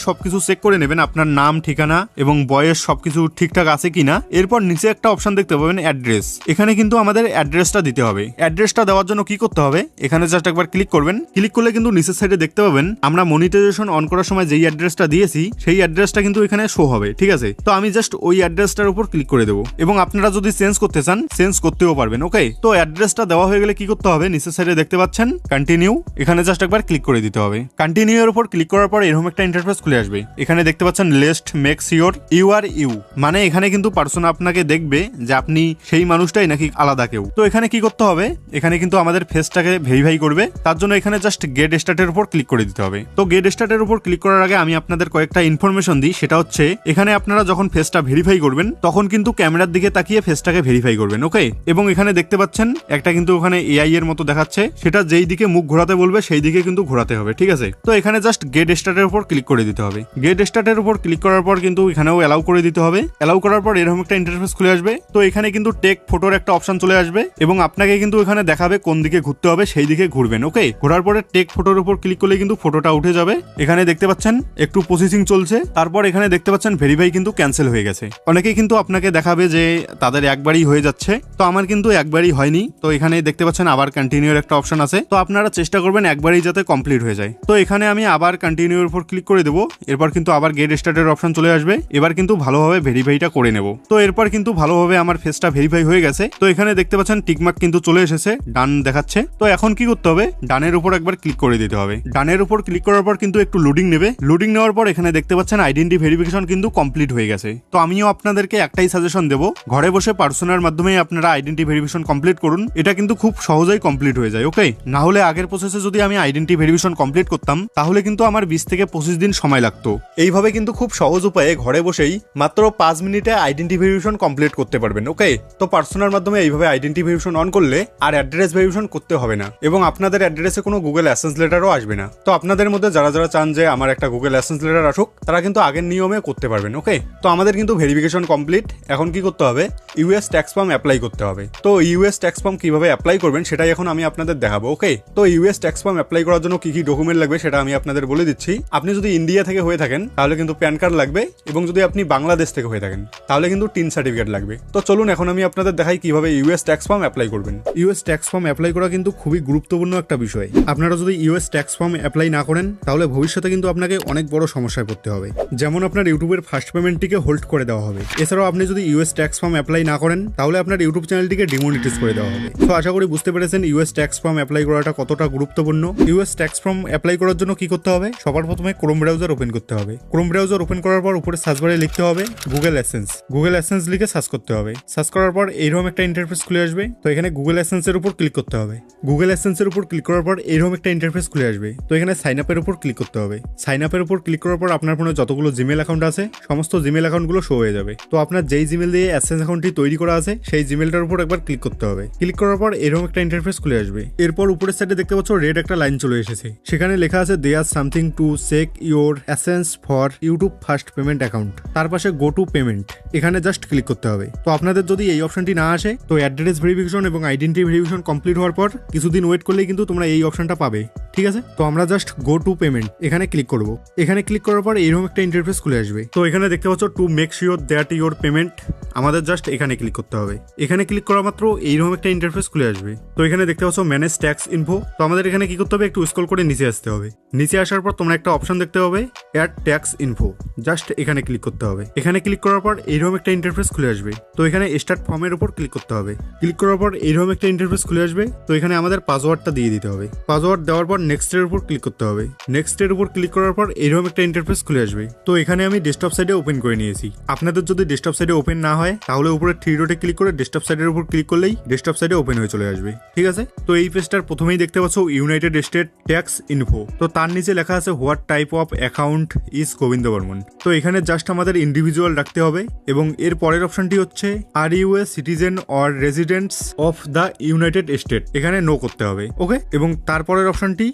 সবকিছু চেক করে নেবেন, আপনার নাম, ঠিকানা এবং বয়স সবকিছু ঠিকঠাক আছে কিনা। এরপর নিচে একটা অপশন দেখতে পাবেন অ্যাড্রেস, এখানে কিন্তু আমাদের অ্যাড্রেসটা দিতে হবে। অ্যাড্রেসটা দেওয়ার জন্য কি করতে হবে, এখানে জাস্ট একবার ক্লিক করবেন। ক্লিক করলে কিন্তু নিচের সাইডে দেখতে পাবেন আমরা মনিটাইজেশন অন করার সময় যেই অ্যাড্রেসটা দিয়েছি সেই অ্যাড্রেসটা কিন্তু এখানে শো হবে। ঠিক আছে, তো আমি জাস্ট ওই অ্যাড্রেসটার উপর ক্লিক করে দেবো এবং আপনারা যদি চেঞ্জ করতে চান চেঞ্জ করতেও পারবেন। ওকে, তো অ্যাড্রেসটা দেওয়া হয়ে গেলে কি করতে হবে, নিচের সাইডে দেখতে পাচ্ছেন কন্টিনিউ, এখানে জাস্ট একবার ক্লিক করে দিতে হবে। কন্টিনিউ এর উপর ক্লিক করার পর এরকম একটা ইন্টারফেস খুলে আসবে। এখানে দেখতে পাচ্ছেন list make sure you are you, মানে এখানে কিন্তু পার্সন আপনাকে দেখবে যে আপনি সেই মানুষটাই নাকি আলাদা কেউ। তো এখানে কি করতে হবে, এখানে কিন্তু আমাদের ফেসটাকে ভেরিফাই করবে, তার জন্য এখানে জাস্ট গেট স্টার্টের উপর ক্লিক করে দিতে হবে। তো গেট স্টার্টের উপর ক্লিক করার আগে আমি আপনাদের কয়েকটা ইনফরমেশন দিই, সেটা হচ্ছে এখানে আপনারা যখন ফেসটা ভেরিফাই করবেন তখন কিন্তু ক্যামেরার দিকে তাকিয়ে ফেসটাকে ভেরিফাই করবেন। ওকে, এবং এখানে দেখতে পাচ্ছেন একটা কিন্তু ওখানে এআই এর মতো দেখাচ্ছে, সেটা যেই দিকে মুখ ঘোরাতে বলবে সেই দিকে কিন্তু ঘোরাতে হবে। ঠিক আছে, তো এখানে জাস্ট গেট স্টার্টের উপর ক্লিক করে দিতে হবে। গেট স্টার্টের উপর ক্লিক করার পর কিন্তু এখানেও অ্যালাউ করে দিতে হবে। অ্যালাউ করার পর এরকম একটা ইন্টারফেস খুলে আসবে। তো এখানে কিন্তু টেক ফটোর একটা অপশন চলে আসবে এবং আপনাকে কিন্তু এখানে দেখাবে কোন দিকে ঘুরতে হবে, সেই দিকে ঘুরবেন। ওকে, ঘোরার পরে টেক ফটোর উপর ক্লিক করলে কিন্তু ফটোটা উঠে যাবে। এখানে দেখতে পাচ্ছেন একটু প্রসেসিং চলছে। তারপর এখানে দেখতে পাচ্ছেন ভেরিফাই কিন্তু ক্যান্সেল হয়ে গেছে। অনেকেই কিন্তু আপনাকে দেখাবে যে তাদের একবারই হয়ে যাচ্ছে, তো আমার কিন্তু একবারই হয়নি। তো এখানে দেখতে পাচ্ছেন আবার কন্টিনিউর একটা অপশন আছে, তো আপনারা চেষ্টা করবেন একবারই যাতে কমপ্লিট হয়ে যায়। তো এখানে আমি আবার কন্টিনিউর উপর ক্লিক করে দেবো। এরপর কিন্তু আবার গেট স্টার্টের অপশন চলে আসবে। এবার কিন্তু ভালোভাবে ভেরিফাইটা করে নেব। তো এরপর কিন্তু ভালোভাবে আমার ফেসটা ভেরিফাই হয়ে গেছে। তো এখানে দেখতে পাচ্ছেন টিকমার্ক কিন্তু চলে এসেছে, ডান দেখাচ্ছে। তো এখন কি করতে হবে, ডানের উপর একবার ক্লিক করে দিতে হবে। ডানের উপর ক্লিক করার পর কিন্তু একটু লোডিং নেবে। লোডিং নেওয়ার পর এখানে দেখতে পাচ্ছেন আইডেন্টি ভেরিফিকেশন কিন্তু কমপ্লিট হয়ে গেছে। তো আমিও আপনাদেরকে একটাই সাজেশন দেবো, ঘরে বসে পার্সোনার মাধ্যমে আপনারা আইডেন্টি ভেরিফিকেশন কমপ্লিট করুন। এটা কিন্তু খুব সহজেই কমপ্লিট হয়ে যায়। ওকে, না হলে আগের প্রসেসে যদি আমি আইডেন্টি ভেরিফিকেশন কমপ্লিট করতাম তাহলে কিন্তু আমার 20 থেকে 25 দিন সময় লাগতো। এইভাবে কিন্তু খুব সহজ উপায়ে ঘরে বসেই মাত্র 5 মিনিটে আইডেন্টি ভেরিফিকেশন কমপ্লিট করতে পারবেন। ওকে, তো পার্সোনার মাধ্যমে এইভাবে আইডেন্টি ভেরিফিকেশন অন করলে আর অ্যাড্রেস ভেরিফিকেশন করতে হবে না এবং আপনাদের অ্যাড্রেসে কোনো গুগল অ্যাসেন্স লেটারও আসবে না। তো আপনাদের মধ্যে যারা যারা চান যে আমার একটা গুগল অ্যাসেন্স লেটার আসুক তারা কিন্তু আগের নিয়মে করতে পারবেন। ওকে, তো আমাদের কিন্তু ভেরিফিকেশন কমপ্লিট। এখন কি করতে হবে, ইউএস ট্যাক্স ফর্ম অ্যাপ্লাই করতে হবে। তো ইউএস ট্যাক্স ফর্ম কিভাবে অ্যাপ্লাই করবেন সেটাই এখন আমি আপনাদের দেখাবো। ওকে, তো ইউএস ট্যাক্স ফর্ম অ্যাপ্লাই করার জন্য কি কি ডকুমেন্ট লাগবে সেটা আমি আপনাদের বলে দিচ্ছি। আপনি যদি ইন্ডিয়া থেকে হয়ে থাকেন তাহলে কিন্তু প্যান কার্ড লাগবে এবং যদি আপনি বাংলাদেশ থেকে হয়ে থাকেন তাহলে কিন্তু টিন সার্টিফিকেট লাগবে। তো চলুন এখন আমি আপনাদের দেখাই কিভাবে ইউএস ট্যাক্স ফর্ম অ্যাপ্লাই করবেন। ইউএস ট্যাক্স ফর্ম অ্যাপ্লাই করা কিন্তু খুবই গুরুত্বপূর্ণ একটা বিষয়। আপনারা যদি ইউএস ট্যাক্স ফর্ম অ্যাপ্লাই না করেন তাহলে ভবিষ্যতে কিন্তু আপনাকে অনেক বড় সমস্যায় পড়তে হবে। যেমন আপনার ইউটিউবের ফার্স্ট পেমেন্টটিকে হোল্ড করে দেওয়া হবে। এছাড়াও আপনি যদি ইউএস ট্যাক্স ফর্ম অ্যাপ্লাই না করেন তাহলে আপনার ইউটিউব চ্যানেলটিকে ডিমনিটাইজ করে দেওয়া হবে। তো আশা করি বুঝতে পেরেছেন ইউএস ট্যাক্স ফর্ম অ্যাপ্লাই করাটা কতটা গুরুত্বপূর্ণ। ইউএস ট্যাক্স ফর্ম অ্যাপ্লাই করার জন্য কি করতে হবে, সবার প্রথমে ক্রোম ব্রাউজার ওপেন করতে হবে। ক্রোম ব্রাউজার ওপেন করার পর উপরে সার্চ বারে লিখতে হবে গুগল অ্যাসেন্স। গুগল অ্যাসেন্স লিখে সার্চ করতে হবে। সার্চ করার পর এইরকম একটা ইন্টারফেস খুলে আসবে। তো এখানে গুগল অ্যাসেন্সের উপর ক্লিক করতে হবে। গুগল অ্যাসেন্সের উপর ক্লিক করার পর এইরকম একটা ইন্টারফেস খুলে আসবে। তো এখানে সাইন আপের উপর ক্লিক করতে হবে। সাইন আপের উপর ক্লিক করার পর আপনার আপনার ফোনে যতগুলো জিমেল অ্যাকাউন্ট আছে সমস্ত জিমেল অ্যাকাউন্টগুলো শো হয়ে যাবে। তো আপনার যেই জিমেল দিয়ে অ্যাডসেন্স অ্যাকাউন্টটি তৈরি করা আছে সেই জিমেলটার উপর একবার ক্লিক করতে হবে। ক্লিক করার পর এরকম একটা ইন্টারফেস খুলে আসবে। এরপর উপরের সাইডে দেখতে পাচ্ছ রেড একটা লাইন চলে এসেছে, সেখানে লেখা আছে there something to check your AdSense for YouTube first payment account, তার পাশে গো টু পেমেন্ট, এখানে জাস্ট ক্লিক করতে হবে। তো আপনাদের যদি এই অপশনটি না আসে তো অ্যাড্রেস ভেরিফিকেশন এবং আইডেন্টি ভেরিফিকেশন কমপ্লিট হওয়ার পর কিছুদিন ওয়েট করলেই কিন্তু তোমরা এই অপশনটা পাবে, ঠিক আছে। তো আমরা জাস্ট গো টু পেমেন্ট এখানে ক্লিক করব। এখানে ক্লিক করার পর এরকম একটা ইন্টারফেস খুলে আসবে। তো এখানে দেখতে পাচ্ছ to make sure that your payment, আমাদের জাস্ট এখানে ক্লিক করতে হবে। এখানে ক্লিক করা মাত্র এইরকম একটা ইন্টারফেস খুলে আসবে। তো এখানে দেখতে পাচ্ছ ম্যানেজ ট্যাক্স ইনফো। তো আমাদের এখানে কি করতে হবে, একটু স্ক্রল করে নিচে আসতে হবে। নিচে আসার পর তোমরা একটা অপশন দেখতে হবে অ্যাড ট্যাক্স ইনফো, জাস্ট এখানে ক্লিক করতে হবে। এখানে ক্লিক করার পর এইরকম একটা ইন্টারফেস খুলে আসবে। তো এখানে স্টার্ট ফর্মের উপর ক্লিক করতে হবে। ক্লিক করার পর এইরকম একটা ইন্টারফেস খুলে আসবে। তো এখানে আমাদের পাসওয়ার্ডটা দিয়ে দিতে হবে। পাসওয়ার্ড দেওয়ার পর নেক্সট এর উপর ক্লিক করতে হবে। নেক্সট এর উপর ক্লিক করার পর এইরকম একটা ইন্টারফেস খুলে আসবে। তো এখানে আমি ডেস্কটপ সাইডে ওপেন করে নিয়েছি। আপনাদের যদি ডেস্কটপ সাইডে ওপেন না হয় তাহলে উপরে থ্রি ডটে ক্লিক করে ডেস্কটপ সাইডের উপর ক্লিক করলেই ডেস্কটপ সাইডে ওপেন হয়ে চলে আসবে, ঠিক আছে। তো এই পেজটার প্রথমেই দেখতে পাচ্ছ ইউনাইটেড স্টেট ট্যাক্স ইনফো। তো তার নিচে লেখা আছে what type of account is Gobinda Barman. তো এখানে জাস্ট আমাদের ইন্ডিভিজুয়াল রাখতে হবে এবং এর পরের অপশনটি হচ্ছে are you a citizen or residents of the United State, এখানে নো করতে হবে, ওকে। এবং তারপরের অপশনটি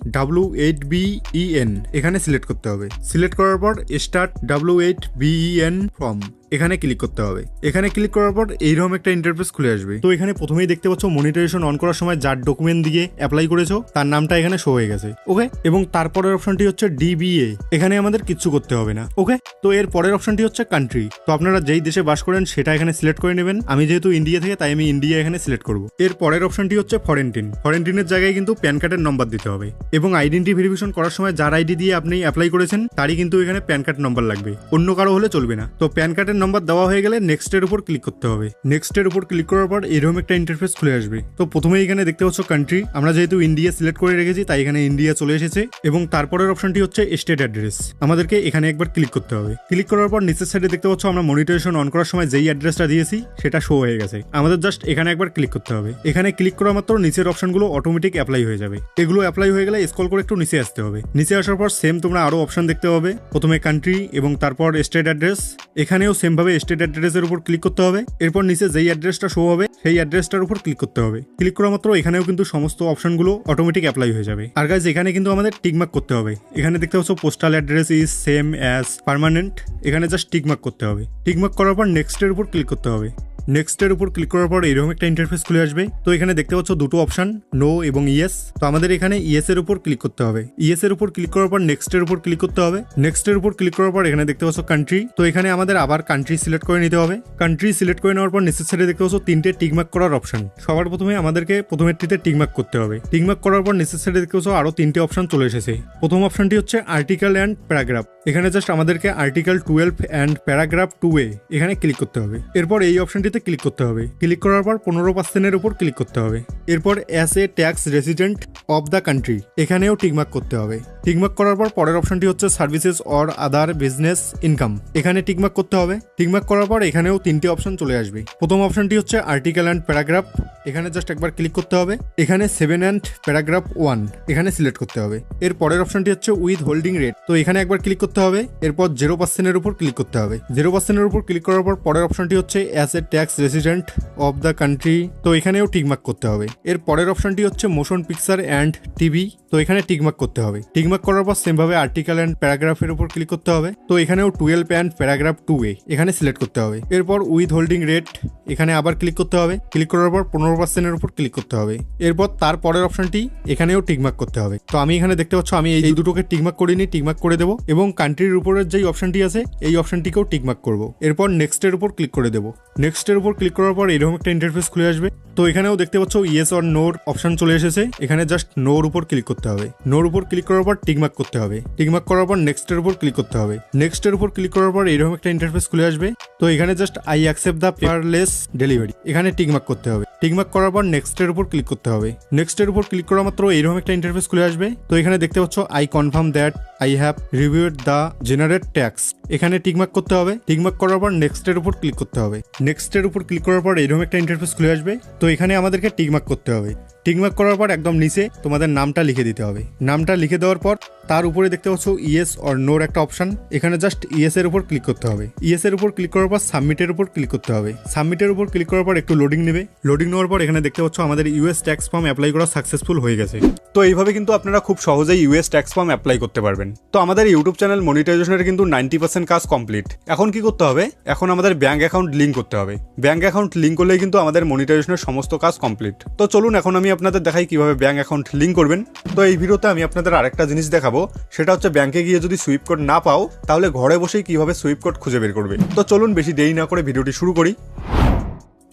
W8BEN এখানে সিলেক্ট করতে হবে। সিলেক্ট করার পর স্টার্ট W8BEN ফর্ম এখানে ক্লিক করতে হবে। এখানে ক্লিক করার পর এইরকম একটা ইন্টারফেস খুলে আসবে। তো এখানে প্রথমেই দেখতে পাচ্ছ মনিটাইজেশন অন করার সময় যার ডকুমেন্ট দিয়ে অ্যাপ্লাই করেছো তার নামটা এখানে শো হয়ে গেছে, ওকে। এবং তারপরের অপশনটি হচ্ছে DBA, এখানে আমাদের কিচ্ছু করতে হবে না, ওকে। তো এর পরের অপশনটি হচ্ছে কান্ট্রি। তো আপনারা যেই দেশে বাস করেন সেটা এখানে সিলেক্ট করে নেবেন। আমি যেহেতু ইন্ডিয়া থেকে তাই আমি ইন্ডিয়া এখানে সিলেক্ট করব। এর পরের অপশনটি হচ্ছে ফরেন্টিন। ফরেন্টিনের জায়গায় কিন্তু প্যান কার্ডের নম্বর দিতে হবে এবং আইডেন্টি ভেরিফিকেশন করার সময় যার আইডি দিয়ে আপনি অ্যাপ্লাই করেছেন তারই কিন্তু এখানে প্যান কার্ড নম্বর লাগবে, অন্য কারো হলে চলবে না। তো প্যান কার্ডের নম্বর দেওয়া হয়ে গেলে নেক্সট এর উপর ক্লিক করতে হবে। নেক্সট এর উপর ক্লিক করার পর এরকম একটা ইন্টারফেস খুলে আসবে। তো প্রথমে এখানে দেখতে পাচ্ছ কান্ট্রি, আমরা যেহেতু ইন্ডিয়া সিলেক্ট করে রেখেছি তাই এখানে ইন্ডিয়া চলে এসেছে। এবং তারপরের অপশনটি হচ্ছে স্টেট অ্যাড্রেস, আমাদেরকে এখানে একবার ক্লিক করতে হবে। ক্লিক করার পর নিচের সাইডে দেখতে পাচ্ছ আমরা মনিটাইজেশন অন করার সময় যেই অ্যাড্রেসটা দিয়েছি সেটা শো হয়ে গেছে, আমাদের জাস্ট এখানে একবার ক্লিক করতে হবে। এখানে ক্লিক করা মাত্র নিচের অপশনগুলো অটোমেটিক অ্যাপ্লাই হয়ে যাবে। এগুলো অ্যাপ্লাই হয়ে গেলে স্ক্রল করে একটু নিচে আসতে হবে। নিচে আসার পর সেম তোমরা আরো অপশন দেখতে পাবে, প্রথমে কান্ট্রি এবং তারপর স্টেট অ্যাড্রেস। এখানেও সেম ভাবে স্টেট অ্যাড্রেসের উপর ক্লিক করতে হবে। এরপর নিচে যেই অ্যাড্রেসটা শো হবে সেই অ্যাড্রেসটার উপর ক্লিক করতে হবে। ক্লিক করা মাত্র এখানেও কিন্তু সমস্ত অপশনগুলো অটোমেটিক অ্যাপ্লাই হয়ে যাবে। আর গাইজ এখানে কিন্তু আমাদের টিকমার্ক করতে হবে। এখানে দেখতে পাচ্ছ postal address is same as permanent, এখানে জাস্ট টিকমার্ক করতে হবে। টিকমার্ক করার পর নেক্সট এর উপর ক্লিক করতে হবে। নেক্সট এর উপর ক্লিক করার পর এরকম একটা ইন্টারফেস খুলে আসবে। তো এখানে দেখতে পাচ্ছ দুটো অপশন নো এবং ইয়েস। তো আমাদের এখানে ইয়েস এর উপর ক্লিক করতে হবে। ইয়েস এর উপর ক্লিক করার পর নেক্সট এর উপর ক্লিক করতে হবে। নেক্সট এর উপর ক্লিক করার পর এখানে দেখতে পাচ্ছ কান্ট্রি। তো এখানে আমাদের আবার কান্ট্রি সিলেক্ট করে নিতে হবে। কান্ট্রি সিলেক্ট করে নেওয়ার পর নিচের সাইডে দেখতে পাচ্ছ তিনটে টিকমার্ক করার অপশন। সবার প্রথমে আমাদেরকে প্রথমেরটিতে টিকমার্ক করতে হবে। টিকমার্ক করার পর নিচের সাইডে দেখতে পাচ্ছ আরো তিনটে অপশন চলে এসেছে। প্রথম অপশনটি হচ্ছে আর্টিকেল অ্যান্ড প্যারাগ্রাফ। এখানে জাস্ট আমাদেরকে আর্টিকেল 12 অ্যান্ড প্যারাগ্রাফ 2A এখানে ক্লিক করতে হবে। এরপর এই অপশনটিতে ক্লিক করতে হবে। ক্লিক করার পর 15% উপর ক্লিক করতে হবে। এরপর as a tax resident of the country এখানেও টিকমার্ক করতে হবে। টিকমার্ক করার পর পরের অপশনটি হচ্ছে services or other business income, এখানে টিকমার্ক করতে হবে। টিকমার্ক করার পর এখানেও তিনটে অপশন চলে আসবে। প্রথম অপশনটি হচ্ছে আর্টিকেল অ্যান্ড প্যারাগ্রাফ, এখানে জাস্ট একবার ক্লিক করতে হবে। এখানে 7 অ্যান্ড প্যারাগ্রাফ 1 এখানে সিলেক্ট করতে হবে। এর পরের অপশনটি হচ্ছে উইথ হোল্ডিং রেট, তো এখানে একবার ক্লিক করতে হবে। এরপর 0% এর উপর ক্লিক করতে হবে। 0% এর উপর ক্লিক করার পর পরের অপশনটি হচ্ছে as a tax resident of the country, তো এখানেও টিকমার্ক করতে হবে। এর পরের অপশনটি হচ্ছে মোশন পিকচার অ্যান্ড টিভি, তো এখানে টিকমার্ক করতে হবে। টিকমার্ক করার পর সেম ভাবে আর্টিকেল অ্যান্ড প্যারাগ্রাফের উপর ক্লিক করতে হবে। তো এখানেও 12 অ্যান্ড প্যারাগ্রাফ 2A এখানে সিলেক্ট করতে হবে। এরপর উইথ হোল্ডিং রেট এখানে আবার ক্লিক করতে হবে। ক্লিক করার পর 15% এর উপর ক্লিক করতে হবে। এরপর তার পরের অপশনটি এখানেও টিকমার্ক করতে হবে। তো আমি এখানে দেখতে পাচ্ছ আমি এই দুটোকে টিকমার্ক করিনি, টিকমার্ক করে দেবো এবং কান্ট্রির উপরের যেই অপশনটি আছে এই অপশনটিকেও টিকমার্ক করব। এরপর নেক্সট এর উপর ক্লিক করে দেবো। নেক্সট এর উপর ক্লিক করার পর এরকম একটা ইন্টারফেস খুলে আসবে। তো এখানেও দেখতে পাচ্ছ ইয়েস অর নোর অপশন চলে এসেছে। এখানে জাস্ট নোর উপর ক্লিক করতে হবে। নোর উপর ক্লিক করার পর টিকমার্ক করতে হবে। টিকমার্ক করার পর নেক্সট এর উপর ক্লিক করতে হবে। নেক্সট এর উপর ক্লিক করার পর এরকম একটা ইন্টারফেস খুলে আসবে। তো এখানে just I accept the paperless delivery এখানে টিকমার্ক করতে হবে। টিকমার্ক করার পর নেক্সট এর উপর ক্লিক করতে হবে। নেক্সট এর উপর ক্লিক করা মাত্র এরকম একটা ইন্টারফেস খুলে আসবে। তো এখানে দেখতে পাচ্ছ I confirm that I have reviewed the generate tax এখানে টিকমার্ক করতে হবে। টিকমার্ক করার পর নেক্সট এর উপর ক্লিক করতে হবে। নেক্সট এর উপর ক্লিক করার পর এরকম একটা ইন্টারফেস খুলে আসবে। তো এখানে আমাদেরকে টিকমার্ক করতে হবে। টিকমার্ক করার পর একদম নিচে তোমাদের নামটা লিখে দিতে হবে। নামটা লিখে দেওয়ার পর তার উপরে দেখতে পাচ্ছ ইয়েস অর নোর একটা অপশন, এখানে জাস্ট ইয়েস এর উপর ক্লিক করতে হবে। ইয়েস এর উপর ক্লিক করার পর সাবমিটের উপর ক্লিক করতে হবে। সাবমিটের উপর ক্লিক করার পর একটু লোডিং নেবে। লোডিং নেওয়ার পর এখানে দেখতে পাচ্ছ আমাদের ইউএস ট্যাক্স ফর্ম অ্যাপ্লাই করা সাকসেসফুল হয়ে গেছে। তো এইভাবে কিন্তু আপনারা খুব সহজেই ইউএস ট্যাক্স ফর্ম অ্যাপ্লাই করতে পারবেন। তো আমাদের ইউটিউব চ্যানেল মনিটাইজেশনের কিন্তু 90% কাজ কমপ্লিট। এখন কি করতে হবে? এখন আমাদের ব্যাংক অ্যাকাউন্ট লিঙ্ক করতে হবে। ব্যাংক অ্যাকাউন্ট লিঙ্ক করলেই কিন্তু আমাদের মনিটাইজেশনের সমস্ত কাজ কমপ্লিট। তো চলুন এখন আমি আপনাদের দেখাই কিভাবে ব্যাংক অ্যাকাউন্ট লিঙ্ক করবেন। তো এই ভিডিওতে আমি আপনাদের আরেকটা জিনিস দেখাবো, সেটা হচ্ছে ব্যাংকে গিয়ে যদি সুইপ কোড না পাও তাহলে ঘরে বসেই কিভাবে সুইপ কোড খুঁজে বের করবে। তো চলুন বেশি দেরি না করে ভিডিওটি শুরু করি।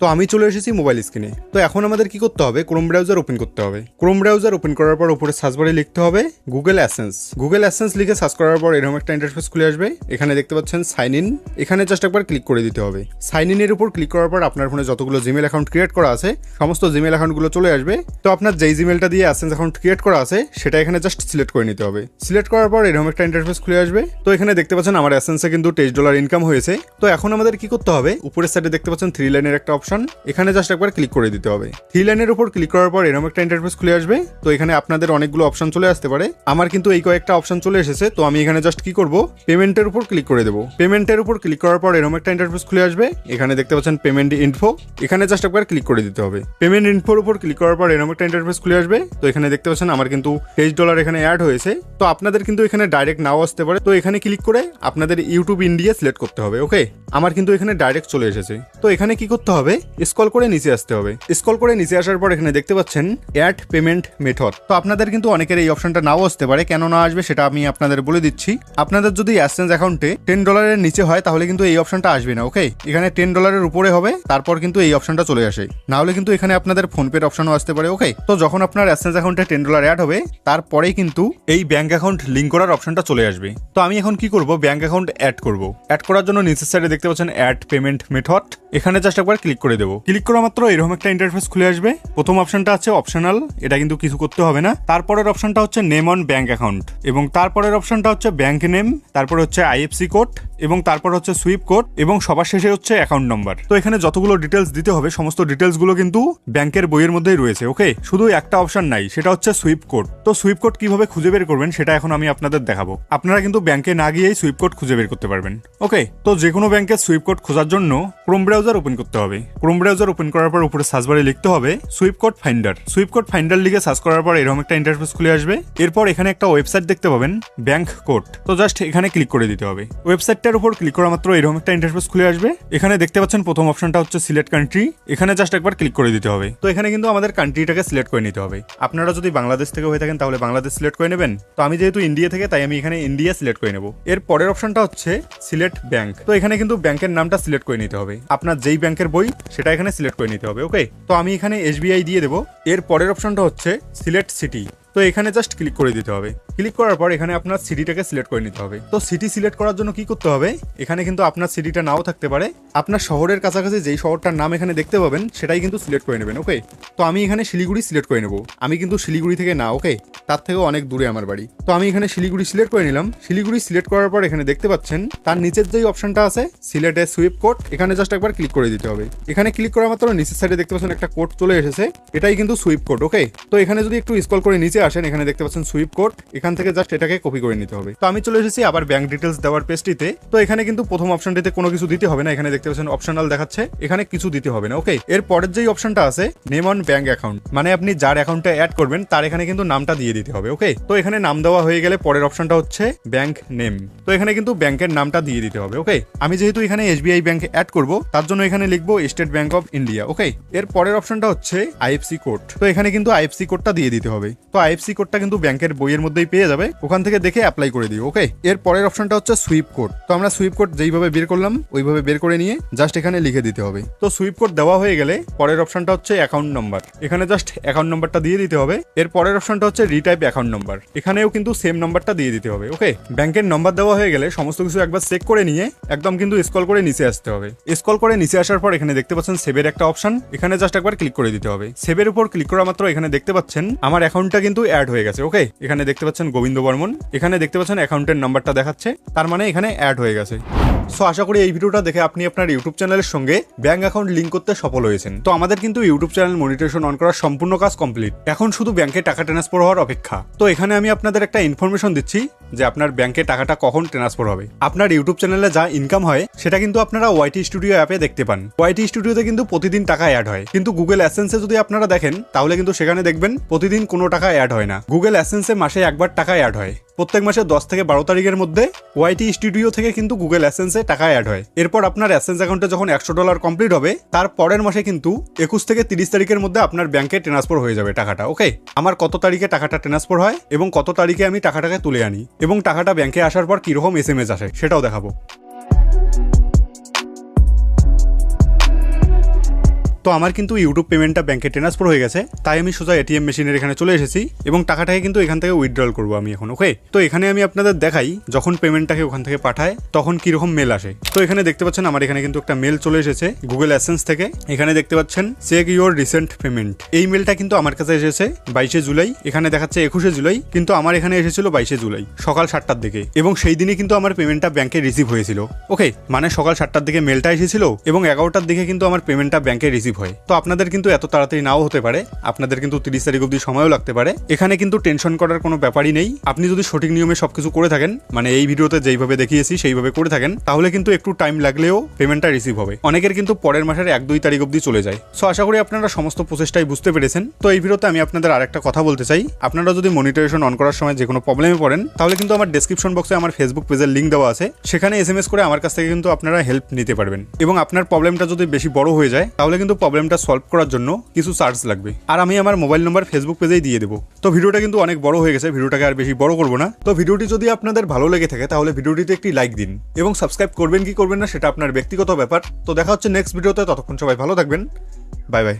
তো আমি চলে এসেছি মোবাইল স্ক্রিনে। তো এখন আমাদের কি করতে হবে? ক্রোম ব্রাউজার ওপেন করতে হবে। ক্রোম ব্রাউজার ওপেন করার পর উপরে সার্চ বারে লিখতে হবে গুগল অ্যাডসেন্স। গুগল অ্যাডসেন্স লিখে সার্চ করার পর এরকম একটা ইন্টারফেস খুলে আসবে। এখানে দেখতে পাচ্ছেন সাইন ইন, এখানে জাস্ট একবার ক্লিক করে দিতে হবে। সাইন ইনের উপর ক্লিক করার পর আপনার ফোনে যতগুলো জিমেল অ্যাকাউন্ট ক্রিয়েট করা আছে সমস্ত জিমেল অ্যাকাউন্টগুলো চলে আসবে। তো আপনার যেই জিমেলটা দিয়ে অ্যাডসেন্স অ্যাকাউন্ট ক্রিয়েট করা আছে সেটা এখানে জাস্ট সিলেক্ট করে নিতে হবে। সিলেক্ট করার পর এরকম একটা ইন্টারফেস খুলে আসবে। তো এখানে দেখতে পাচ্ছেন আমার অ্যাডসেন্সে কিন্তু $23 ইনকাম হয়েছে। তো এখন আমাদের কি করতে হবে? উপরের সাইডে দেখতে পাচ্ছেন 3 লাইনের একটা অপশন, এখানে জাস্ট একবার ক্লিক করে দিতে হবে। 3 লাইনের উপর ক্লিক করার পর এরকম একটা ইন্টারফেস খুলে আসবে। তো এখানে আপনাদের অনেকগুলো অপশন চলে আসতে পারে, আমার কিন্তু এই কয়েকটা অপশন চলে এসেছে। তো আমি এখানে জাস্ট কি করব? পেমেন্টের উপর ক্লিক করে দেবো। পেমেন্টের উপর ক্লিক করার পর এরকম একটা ইন্টারফেস খুলে আসবে। এখানে দেখতে পাচ্ছেন পেমেন্ট ইনফো, এখানে জাস্ট একবার ক্লিক করে দিতে হবে। পেমেন্ট ইনফোর উপর ক্লিক করার পর এরকম একটা ইন্টারফেস খুলে আসবে। তো এখানে দেখতে পাচ্ছেন আমার কিন্তু $23 এখানে অ্যাড হয়েছে। তো আপনাদের কিন্তু এখানে ডাইরেক্ট নাও আসতে পারে। তো এখানে ক্লিক করে আপনাদের ইউটিউব ইন্ডিয়া সিলেক্ট করতে হবে। ওকে, আমার কিন্তু এখানে ডাইরেক্ট চলে এসেছে। তো এখানে কি করতে হবে? স্ক্রল করে নিচে আসতে হবে। স্ক্রল করে নিচে আসার পর এখানে দেখতে পাচ্ছেন অ্যাড পেমেন্ট মেথড। তো আপনাদের কিন্তু অনেকের এই অপশনটা নাও আসতে পারে, কেন না আসবে সেটা আমি আপনাদের বলে দিচ্ছি। আপনাদের যদি অ্যাডসেন্স অ্যাকাউন্টে $10 এর নিচে হয় তাহলে কিন্তু এই অপশনটা আসবে না। ওকে, এখানে $10 এর উপরে হবে, তারপর কিন্তু এই অপশনটা চলে আসে। না হলে কিন্তু এখানে আপনাদের ফোনপের অপশনও আসতে পারে। ওকে, তো যখন আপনার অ্যাডসেন্স অ্যাকাউন্টে $10 অ্যাড হবে তারপরেই কিন্তু এই ব্যাংক অ্যাকাউন্ট লিঙ্ক করার অপশনটা চলে আসবে। তো আমি এখন কি করব? ব্যাংক অ্যাকাউন্ট অ্যাড করব। অ্যাড করার জন্য নিচের সাইডে দেখতে পাচ্ছেন অ্যাড পেমেন্ট মেথড, এখানে জাস্ট একবার ক্লিক করে দেবো। ক্লিক করা মাত্র এরকম একটা ইন্টারফেস খুলে আসবে। প্রথম অপশনটা আছে অপশনাল, এটা কিন্তু কিছু করতে হবে না। তারপরের অপশনটা হচ্ছে নেম অন ব্যাংক অ্যাকাউন্ট, এবং তারপরের অপশনটা হচ্ছে ব্যাংক নেম, তারপরে হচ্ছে আইএফসি কোড, এবং তারপর হচ্ছে সুইপ কোড, এবং সবার শেষে হচ্ছে অ্যাকাউন্ট নাম্বার। তো এখানে যতগুলো ডিটেলস দিতে হবে সমস্ত ডিটেলস গুলো কিন্তু ব্যাংকের বইয়ের মধ্যেই রয়েছে। ওকে, শুধু একটা অপশন নাই, সেটা হচ্ছে সুইপ কোড। তো সুইপ কোড কিভাবে খুঁজে বের করবেন সেটা এখন আমি আপনাদের দেখাবো। আপনারা কিন্তু ব্যাংকে না গিয়েই সুইপ কোড খুঁজে বের করতে পারবেন। ওকে, তো যে কোনো ব্যাংকের সুইপ কোড খোঁজার জন্য ক্রোম ব্রাউজার ওপেন করতে হবে। ক্রোম ব্রাউজার ওপেন করার পর উপরে সার্চ বারে লিখতে হবে sweep code finder. Sweep code finder লিখে সার্চ করার পর এরকম একটা ইন্টারফেস খুলে আসবে। এরপর এখানে একটা ওয়েবসাইট দেখতে পাবেন ব্যাংক কোড। তো জাস্ট এখানে ক্লিক করে দিতে হবে। ওয়েবসাইটটার উপর ক্লিক করা মাত্র এরকম একটা ইন্টারফেস খুলে আসবে। এখানে দেখতে পাচ্ছেন প্রথম অপশনটা হচ্ছে সিলেক্ট কান্ট্রি, এখানে জাস্ট একবার ক্লিক করে দিতে হবে। তো এখানে কিন্তু আমাদের কান্ট্রিটাকে সিলেক্ট করে নিতে হবে। আপনারা যদি বাংলাদেশ থেকে হয়ে থাকেন তাহলে বাংলাদেশ সিলেক্ট করে নেবেন। তো আমি যেহেতু ইন্ডিয়া থেকে তাই আমি এখানে ইন্ডিয়া সিলেক্ট করে নেব। এর পরের অপশনটা হচ্ছে সিলেক্ট ব্যাংক। তো এখানে কিন্তু ব্যাংকের নামটা সিলেক্ট করে নিতে হবে। আপনার যেই ব্যাংকের বই সেটা এখানে সিলেক্ট করে নিতে হবে। ওকে, তো আমি এখানে SBI দিয়ে দেবো। এর পরের অপশনটা হচ্ছে সিলেক্ট সিটি। তো এখানে জাস্ট ক্লিক করে দিতে হবে। ক্লিক করার পর এখানে আপনার সিটিটাকে সিলেক্ট করে নিতে হবে। তো সিটি সিলেক্ট করার জন্য কি করতে হবে? এখানে কিন্তু আপনার সিটিটা নাও থাকতে পারে, আপনার শহরের কাছাকাছি যেই শহরটার নাম এখানে দেখতে পাবেন সেটাই কিন্তু সিলেক্ট করে নেবেন। ওকে, তো আমি এখানে শিলিগুড়ি সিলেক্ট করে নেব। আমি কিন্তু শিলিগুড়ি থেকে না, ওকে, তার থেকেও অনেক দূরে আমার বাড়ি। তো আমি এখানে শিলিগুড়ি সিলেক্ট করে নিলাম। শিলিগুড়ি সিলেক্ট করার পর এখানে দেখতে পাচ্ছেন তার নিচের যেই অপশনটা আছে সিলেক্ট এ সুইপ কোড, এখানে জাস্ট একবার ক্লিক করে দিতে হবে। এখানে ক্লিক করা মাত্র নিচের সাইডে দেখতে পাচ্ছেন একটা কোড চলে এসেছে, এটাই কিন্তু সুইপ কোড। ওকে, তো এখানে যদি একটু স্ক্রল করে নিচে আসেন এখানে দেখতে পাচ্ছেন সুইপ কোড, এখান থেকে জাস্ট এটাকে কপি করে নিতে হবে। তো আমি চলে এসেছি আবার ব্যাংক ডিটেলস দেওয়ার পেজটিতে। তো এখানে কিন্তু প্রথম অপশনটিতে কোনো কিছু দিতে হবে না, এখানে দেখতে পাচ্ছেন অপশনাল দেখাচ্ছে, এখানে কিছু দিতে হবে না। ওকে, এর পরের যেই অপশনটা আছে নেম অন ব্যাংক অ্যাকাউন্ট, মানে আপনি যার অ্যাকাউন্টে অ্যাড করবেন তার এখানে কিন্তু নামটা দিয়ে দিতে হবে। ওকে, তো এখানে নাম দেওয়া হয়ে গেলে পরের অপশনটা হচ্ছে ব্যাংক নেম। তো এখানে কিন্তু ব্যাংকের নামটা দিয়ে দিতে হবে। ওকে, আমি যেহেতু এখানে SBI ব্যাংক অ্যাড করব তার জন্য এখানে লিখবো স্টেট ব্যাংক অফ ইন্ডিয়া। ওকে, এর পরের অপশনটা হচ্ছে আইএফসি কোড। তো এখানে কিন্তু আইএফসি কোডটা দিয়ে দিতে হবে। তো আইএফসি কোডটা কিন্তু ব্যাংকের বইয়ের মধ্যেই পেয়ে যাবে, ওখান থেকে দেখে অ্যাপ্লাই করে দিও। ওকে, এর পরের অপশনটা হচ্ছে সুইপ কোড। তো আমরা সুইপ কোড যেইভাবে বের করলাম ওইভাবে বের করে নিয়ে জাস্ট এখানে লিখে দিতে হবে। তো সুইপ কোড দেওয়া হয়ে গেলে পরের অপশনটা হচ্ছে অ্যাকাউন্ট নাম্বার, এখানে জাস্ট অ্যাকাউন্ট নাম্বারটা দিয়ে দিতে হবে। এর পরের অপশনটা হচ্ছে রিটাইপ অ্যাকাউন্ট নাম্বার, এখানেও কিন্তু সেম নাম্বারটা দিয়ে দিতে হবে। ওকে, ব্যাংকের নাম্বার দেওয়া হয়ে গেলে সমস্ত কিছু একবার চেক করে নিয়ে একদম কিন্তু স্ক্রল করে নিচে আসতে হবে। স্ক্রল করে নিচে আসার পর এখানে দেখতে পাচ্ছেন সেভের একটা অপশন, এখানে জাস্ট একবার ক্লিক করে দিতে হবে। সেভের উপর ক্লিক করা মাত্র এখানে দেখতে পাচ্ছেন আমার অ্যাকাউন্টটা কিন্তু অ্যাড হয়ে গেছে। ওকে, এখানে দেখতে পাচ্ছেন গোবিন্দ বর্মন, এখানে দেখতে পাচ্ছেন অ্যাকাউন্টের নাম্বারটা দেখাচ্ছে, তার মানে এখানে অ্যাড হয়ে গেছে। সো আশা করি এই ভিডিওটা দেখে আপনি আপনার ইউটিউব চ্যানেলের সঙ্গে ব্যাংক অ্যাকাউন্ট লিঙ্ক করতে সফল হয়েছেন। তো আমাদের কিন্তু ইউটিউব চ্যানেল মনিটাইজেশন অন করার সম্পূর্ণ কাজ কমপ্লিট, এখন শুধু ব্যাংকে টাকা ট্রান্সফার হওয়ার অপেক্ষা। তো এখানে আমি আপনাদের একটা ইনফরমেশন দিচ্ছি যে আপনার ব্যাংকে টাকাটা কখন ট্রান্সফার হবে। আপনার ইউটিউব চ্যানেলে যা ইনকাম হয় সেটা কিন্তু আপনারা ওয়াইটি স্টুডিও অ্যাপে দেখতে পান। ওয়াইটি স্টুডিওতে কিন্তু প্রতিদিন টাকা অ্যাড হয়, কিন্তু গুগল অ্যাডসেন্সে যদি আপনারা দেখেন তাহলে কিন্তু সেখানে দেখবেন প্রতিদিন কোনো টাকা অ্যাড হয় না। গুগল অ্যাডসেন্সে মাসে একবার টাকা অ্যাড হয়, প্রত্যেক মাসে 10 থেকে 12 তারিখের মধ্যে ওয়াইটি স্টুডিও থেকে কিন্তু গুগল অ্যাডসেন্সে টাকা অ্যাড হয়। এরপর আপনার অ্যাডসেন্স অ্যাকাউন্টে যখন $100 কমপ্লিট হবে তার পরের মাসে কিন্তু 21 থেকে 30 তারিখের মধ্যে আপনার ব্যাংকে ট্রান্সফার হয়ে যাবে টাকাটা। ওকে, আমার কত তারিখে টাকাটা ট্রান্সফার হয় এবং কত তারিখে আমি টাকাটাকে তুলে আনি এবং টাকাটা ব্যাংকে আসার পর কিরকম SMS আসে সেটাও দেখাবো। তো আমার কিন্তু ইউটিউব পেমেন্টটা ব্যাংকে ট্রান্সফার হয়ে গেছে, তাই আমি সোজা এটিএম মেশিনের এখানে চলে এসেছি এবং টাকাটাকে কিন্তু এখান থেকে উইথড্রল করবো আমি এখন। ওকে, তো এখানে আমি আপনাদের দেখাই যখন পেমেন্টটাকে ওখান থেকে পাঠায় তখন কিরকম মেল আসে। তো এখানে দেখতে পাচ্ছেন আমার এখানে কিন্তু একটা মেল চলে এসেছে গুগল অ্যাডসেন্স থেকে। এখানে দেখতে পাচ্ছেন চেক ইউর রিসেন্ট পেমেন্ট, এই মেলটা কিন্তু আমার কাছে এসেছে 22শে জুলাই, এখানে দেখাচ্ছে 21শে জুলাই, কিন্তু আমার এখানে এসেছিল 22শে জুলাই সকাল 7টার দিকে, এবং সেই দিনে কিন্তু আমার পেমেন্টটা ব্যাংকে রিসিভ হয়েছিল। ওকে, মানে সকাল 7টার দিকে মেলটা এসেছিল এবং 11টার দিকে কিন্তু আমার পেমেন্টটা ব্যাংকে রিসিভ হয়। তো আপনাদের কিন্তু এত তাড়াতাড়ি নাও হতে পারে, আপনাদের কিন্তু 30 তারিখ অবধি সময়ও লাগতে পারে। এখানে কিন্তু টেনশন করার কোনো ব্যাপারই নেই। আপনি যদি সঠিক নিয়মে সবকিছু করে থাকেন, মানে এই ভিডিওতে যেইভাবে দেখিয়েছি সেইভাবে করে থাকেন, তাহলে কিন্তু একটু টাইম লাগলেও পেমেন্টটা রিসিভ হবে। অনেকের কিন্তু পরের মাসের 1-2 তারিখ অবধি চলে যায়। সো আশা করি আপনারা সমস্ত প্রসেসটাই বুঝতে পেরেছেন। তো এই ভিডিওতে আমি আপনাদের আরেকটা কথা বলতে চাই, আপনারা যদি মনিটাইজেশন অন করার সময় যে কোনো প্রবলেমে পড়েন তাহলে কিন্তু আমার ডেসক্রিপশন বক্সে আমার ফেসবুক পেজের লিঙ্ক দেওয়া আছে, সেখানে SMS করে আমার কাছ থেকে কিন্তু আপনারা হেল্প নিতে পারবেন। এবং আপনার প্রবলেমটা যদি বেশি বড় হয়ে যায় তাহলে কিন্তু প্রবলেমটা সলভ করার জন্য কিছু চার্জ লাগবে, আর আমি আমার মোবাইল নাম্বার ফেসবুক পেজেই দিয়ে দেবো। তো ভিডিওটা কিন্তু অনেক বড় হয়ে গেছে, ভিডিওটাকে আর বেশি বড় করবো না। তো ভিডিওটি যদি আপনাদের ভালো লেগে থাকে তাহলে ভিডিওটিতে একটি লাইক দিন এবং সাবস্ক্রাইব করবেন কি করবেন না সেটা আপনার ব্যক্তিগত ব্যাপার। তো দেখা হচ্ছে নেক্সট ভিডিওতে, ততক্ষণ সবাই ভালো থাকবেন, বাই বাই।